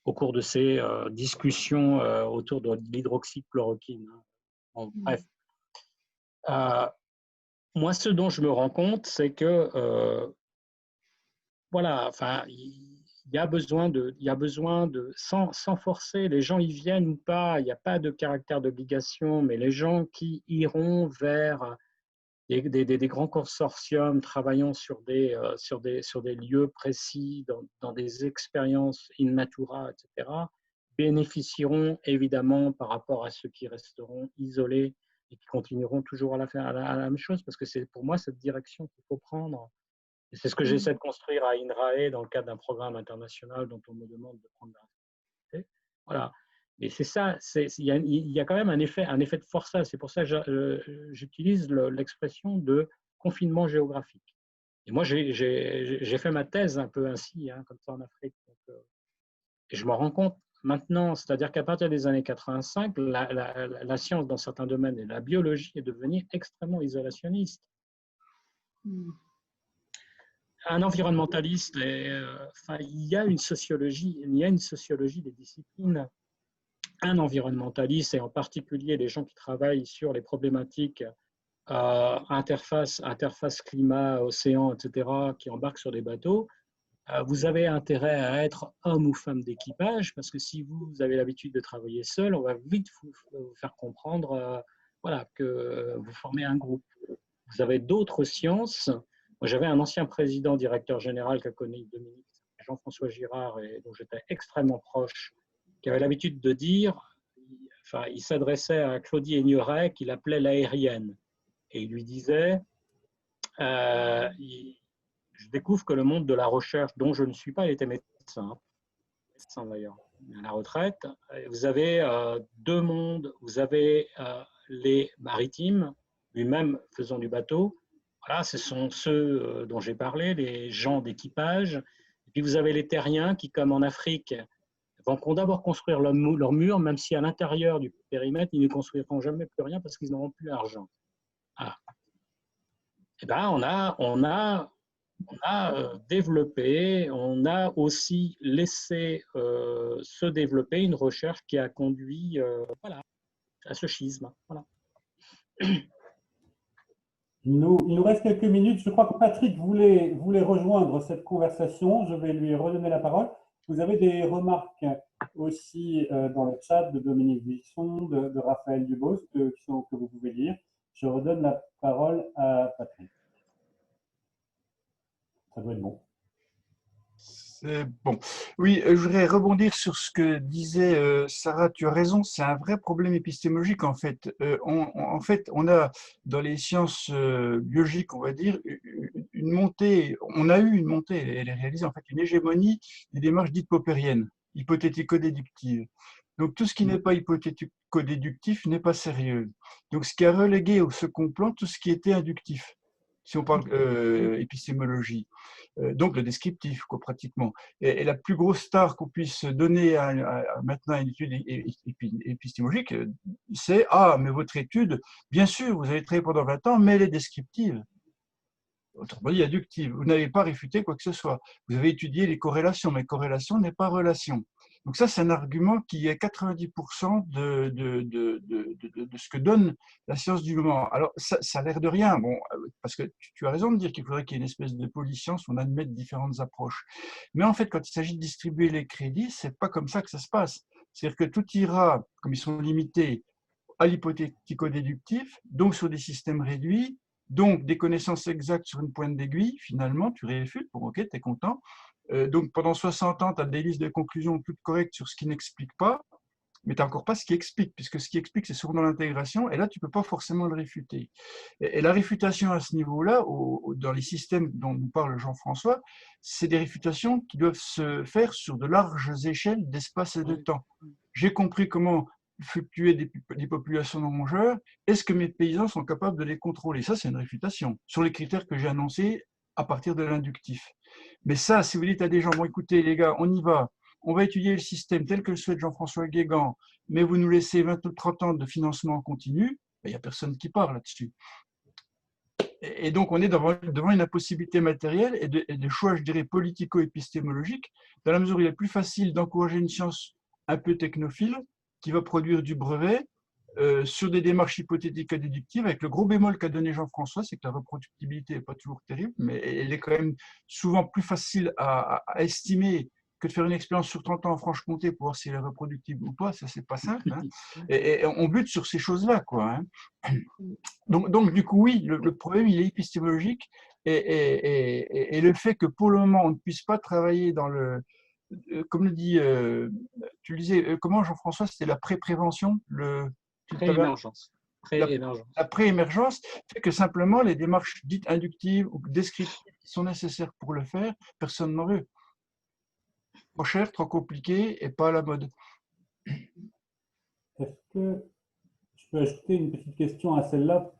au cours de ces discussions autour de l'hydroxychloroquine. Hein. Bon, bref. Moi, ce dont je me rends compte, c'est que voilà, enfin, il y a besoin de sans forcer, les gens y viennent ou pas, il n'y a pas de caractère d'obligation, mais les gens qui iront vers des grands consortiums travaillant sur des lieux précis, dans des expériences in natura, etc., bénéficieront évidemment par rapport à ceux qui resteront isolés et qui continueront toujours à la même chose, parce que c'est pour moi cette direction qu'il faut prendre. Et c'est ce que j'essaie de construire à INRAE dans le cadre d'un programme international dont on me demande de prendre la responsabilité. Voilà. Et c'est ça, il y a quand même un effet de forçage. C'est pour ça que j'utilise l'expression de confinement géographique. Et moi, j'ai fait ma thèse un peu ainsi, hein, comme ça en Afrique. Donc, et je m'en rends compte maintenant, c'est-à-dire qu'à partir des années 85, la science dans certains domaines et la biologie est devenue extrêmement isolationniste. Un environnementaliste, il y a une sociologie des disciplines. Un environnementaliste, et en particulier les gens qui travaillent sur les problématiques interface climat, océan, etc., qui embarquent sur des bateaux, vous avez intérêt à être homme ou femme d'équipage, parce que si vous avez l'habitude de travailler seul, on va vite vous faire comprendre voilà, que vous formez un groupe. Vous avez d'autres sciences. Moi, j'avais un ancien président, directeur général qu'a connu Dominique, Jean-François Girard, et dont j'étais extrêmement proche, qui avait l'habitude de dire, enfin, il s'adressait à Claudie Aigneret, qu'il appelait l'aérienne, et il lui disait, je découvre que le monde de la recherche, dont je ne suis pas, il était médecin d'ailleurs, à la retraite, vous avez deux mondes, vous avez les maritimes, lui-même faisant du bateau, voilà, ce sont ceux dont j'ai parlé, les gens d'équipage, et puis vous avez les terriens qui, comme en Afrique, vont d'abord construire leur mur, même si à l'intérieur du périmètre, ils ne construiront jamais plus rien parce qu'ils n'auront plus l'argent. Voilà. Et ben, on a développé, on a aussi laissé se développer une recherche qui a conduit voilà, à ce schisme. Voilà. Il nous reste quelques minutes. Je crois que Patrick voulait rejoindre cette conversation. Je vais lui redonner la parole. Vous avez des remarques aussi dans le chat de Dominique Buisson, de Raphaël Dubos, que vous pouvez lire. Je redonne la parole à Patrick. Ça doit être bon. C'est bon. Oui, je voudrais rebondir sur ce que disait Sarah. Tu as raison, c'est un vrai problème épistémologique en fait. On a dans les sciences biologiques, on va dire, une montée. On a eu une montée, elle est réalisée en fait une hégémonie des démarches dites poppériennes, hypothético-déductives. Donc tout ce qui n'est pas hypothético-déductif n'est pas sérieux. Donc ce qui a relégué au second plan tout ce qui était inductif, si on parle épistémologie. Donc le descriptif, quoi, pratiquement. Et la plus grosse star qu'on puisse donner maintenant à une étude épistémologique, c'est « Ah, mais votre étude, bien sûr, vous avez travaillé pendant 20 ans, mais elle est descriptive. » Autrement dit, inductive. Vous n'avez pas réfuté quoi que ce soit. Vous avez étudié les corrélations, mais corrélation n'est pas relation. Donc ça, c'est un argument qui est 90% de ce que donne la science du moment. Alors, ça a l'air de rien, bon, parce que tu as raison de dire qu'il faudrait qu'il y ait une espèce de polyscience où on admette différentes approches. Mais en fait, quand il s'agit de distribuer les crédits, c'est pas comme ça que ça se passe. C'est-à-dire que tout ira, comme ils sont limités, à l'hypothético-déductif, donc sur des systèmes réduits, donc des connaissances exactes sur une pointe d'aiguille, finalement, tu réfutes, bon ok, tu es content. Donc pendant 60 ans, tu as des listes de conclusions toutes correctes sur ce qui n'explique pas, mais tu n'as encore pas ce qui explique, puisque ce qui explique, c'est souvent dans l'intégration, et là, tu ne peux pas forcément le réfuter. Et la réfutation à ce niveau-là, dans les systèmes dont nous parle Jean-François, c'est des réfutations qui doivent se faire sur de larges échelles d'espace et de temps. J'ai compris comment fluctuer des populations dans mon genre, est-ce que mes paysans sont capables de les contrôler? Ça, c'est une réfutation, sur les critères que j'ai annoncés à partir de l'inductif. Mais ça, si vous dites à des gens, bon écoutez les gars, on y va, on va étudier le système tel que le souhaite Jean-François Guégan, mais vous nous laissez 20 ou 30 ans de financement en continu, il n'y a personne qui parle là-dessus. Et donc, on est devant une impossibilité matérielle et de choix, je dirais, politico-épistémologiques, dans la mesure où il est plus facile d'encourager une science un peu technophile, qui va produire du brevet sur des démarches hypothétiques et déductives, avec le gros bémol qu'a donné Jean-François, c'est que la reproductibilité n'est pas toujours terrible, mais elle est quand même souvent plus facile à estimer que de faire une expérience sur 30 ans en Franche-Comté pour voir si elle est reproductible ou pas, ça c'est pas simple. Hein. Et on bute sur ces choses-là, quoi. Hein. Donc, du coup, oui, le problème, il est épistémologique et le fait que pour le moment, on ne puisse pas travailler dans le… Comme le dit, tu le disais, comment Jean-François, c'était la pré-prévention, Pré-émergence. La pré-émergence fait que simplement les démarches dites inductives ou descriptives qui sont nécessaires pour le faire, personne n'en veut. Trop cher, trop compliqué et pas à la mode. Est-ce que je peux ajouter une petite question à celle-là?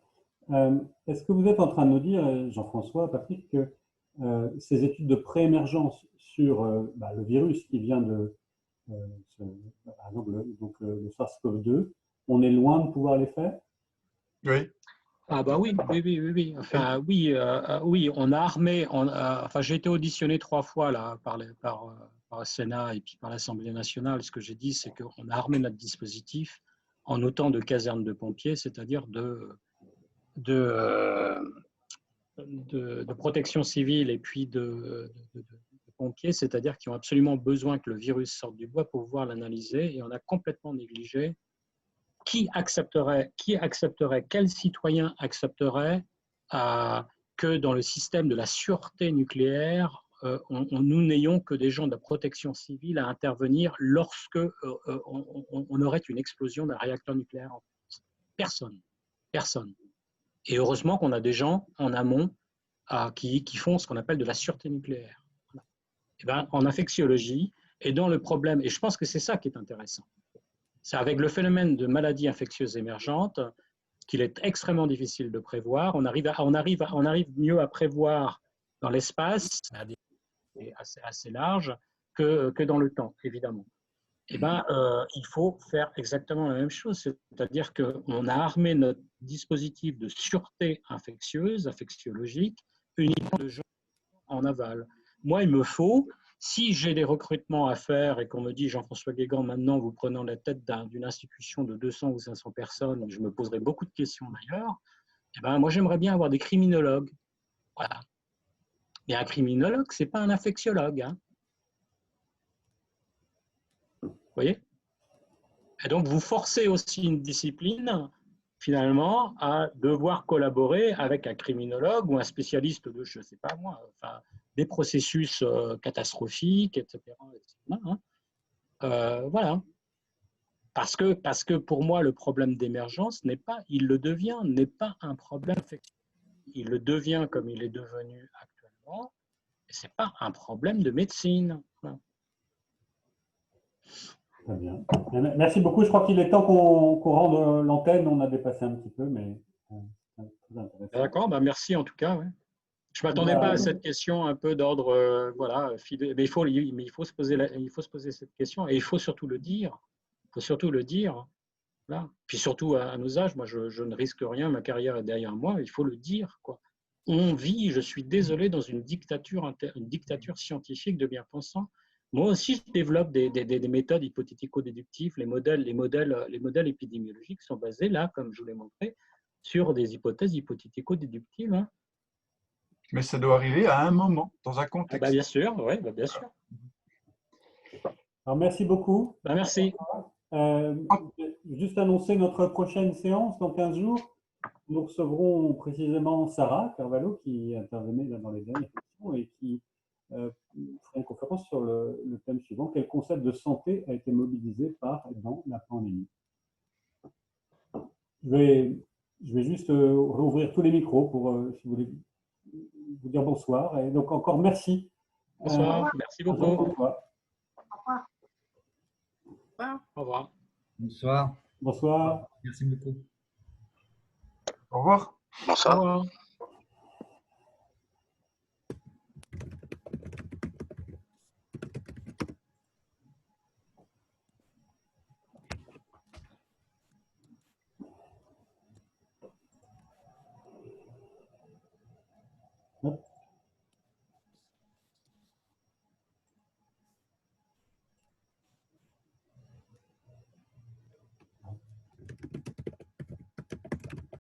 Est-ce que vous êtes en train de nous dire, Jean-François, Patrick, que ces études de pré-émergence sur le virus qui vient de, par exemple, le SARS-CoV-2, on est loin de pouvoir les faire? Oui. Ah bah oui. Enfin oui, on a armé. Enfin, j'ai été auditionné 3 fois là par le Sénat et puis par l'Assemblée nationale. Ce que j'ai dit, c'est qu'on a armé notre dispositif en autant de casernes de pompiers, c'est-à-dire de protection civile et puis de pompiers, c'est-à-dire qui ont absolument besoin que le virus sorte du bois pour pouvoir l'analyser. Et on a complètement négligé quel citoyen accepterait que dans le système de la sûreté nucléaire, nous n'ayons que des gens de la protection civile à intervenir lorsque on aurait une explosion d'un réacteur nucléaire en France. Personne. Et heureusement qu'on a des gens en amont qui font ce qu'on appelle de la sûreté nucléaire. Et ben, en infectiologie, et dans le problème, et je pense que c'est ça qui est intéressant, c'est avec le phénomène de maladies infectieuses émergentes qu'il est extrêmement difficile de prévoir. On arrive mieux à prévoir dans l'espace, assez large, que dans le temps, évidemment. Eh ben, il faut faire exactement la même chose, c'est-à-dire qu'on a armé notre dispositif de sûreté infectieuse, infectiologique, uniquement de gens en aval. Moi, il me faut, si j'ai des recrutements à faire et qu'on me dit, Jean-François Guégan, maintenant vous prenant la tête d'une institution de 200 ou 500 personnes, je me poserai beaucoup de questions d'ailleurs, eh ben, moi j'aimerais bien avoir des criminologues. Voilà. Mais un criminologue, ce n'est pas un infectiologue. Hein. Vous voyez ? Et donc, vous forcez aussi une discipline, finalement, à devoir collaborer avec un criminologue ou un spécialiste de, je ne sais pas moi, enfin, des processus catastrophiques, etc. Hein. Voilà. Parce que pour moi, le problème d'émergence n'est pas un problème infectieux. Il le devient comme il est devenu actuellement, et ce n'est pas un problème de médecine. Voilà. Très bien. Merci beaucoup. Je crois qu'il est temps qu'on rende l'antenne. On a dépassé un petit peu, mais c'est très intéressant. D'accord, merci en tout cas. Ouais. Je ne m'attendais pas à cette question un peu d'ordre, voilà, mais il faut se poser cette question et il faut surtout le dire. Il faut surtout le dire. Là. Puis surtout à nos âges, moi je ne risque rien, ma carrière est derrière moi, il faut le dire, quoi. On vit, je suis désolé, dans une dictature scientifique de bien-pensants. Moi aussi, je développe des méthodes hypothético-déductives. Les modèles épidémiologiques sont basés, là, comme je vous l'ai montré, sur des hypothèses hypothético-déductives. Hein. Mais ça doit arriver à un moment, dans un contexte. Bien sûr, oui, bien sûr. Alors, merci beaucoup. Merci. Juste annoncer notre prochaine séance dans 15 jours. Nous recevrons précisément Sarah Carvalho qui intervenait là dans les dernières questions et qui fera une conférence sur le thème suivant. Quel concept de santé a été mobilisé dans la pandémie? Je vais juste rouvrir tous les micros pour, si vous voulez, vous dire bonsoir. Et donc encore merci. Bonsoir, merci beaucoup. Au revoir. Au revoir. Bonsoir. Bonsoir. Merci beaucoup. Au revoir. Bonsoir. Au revoir. Hop.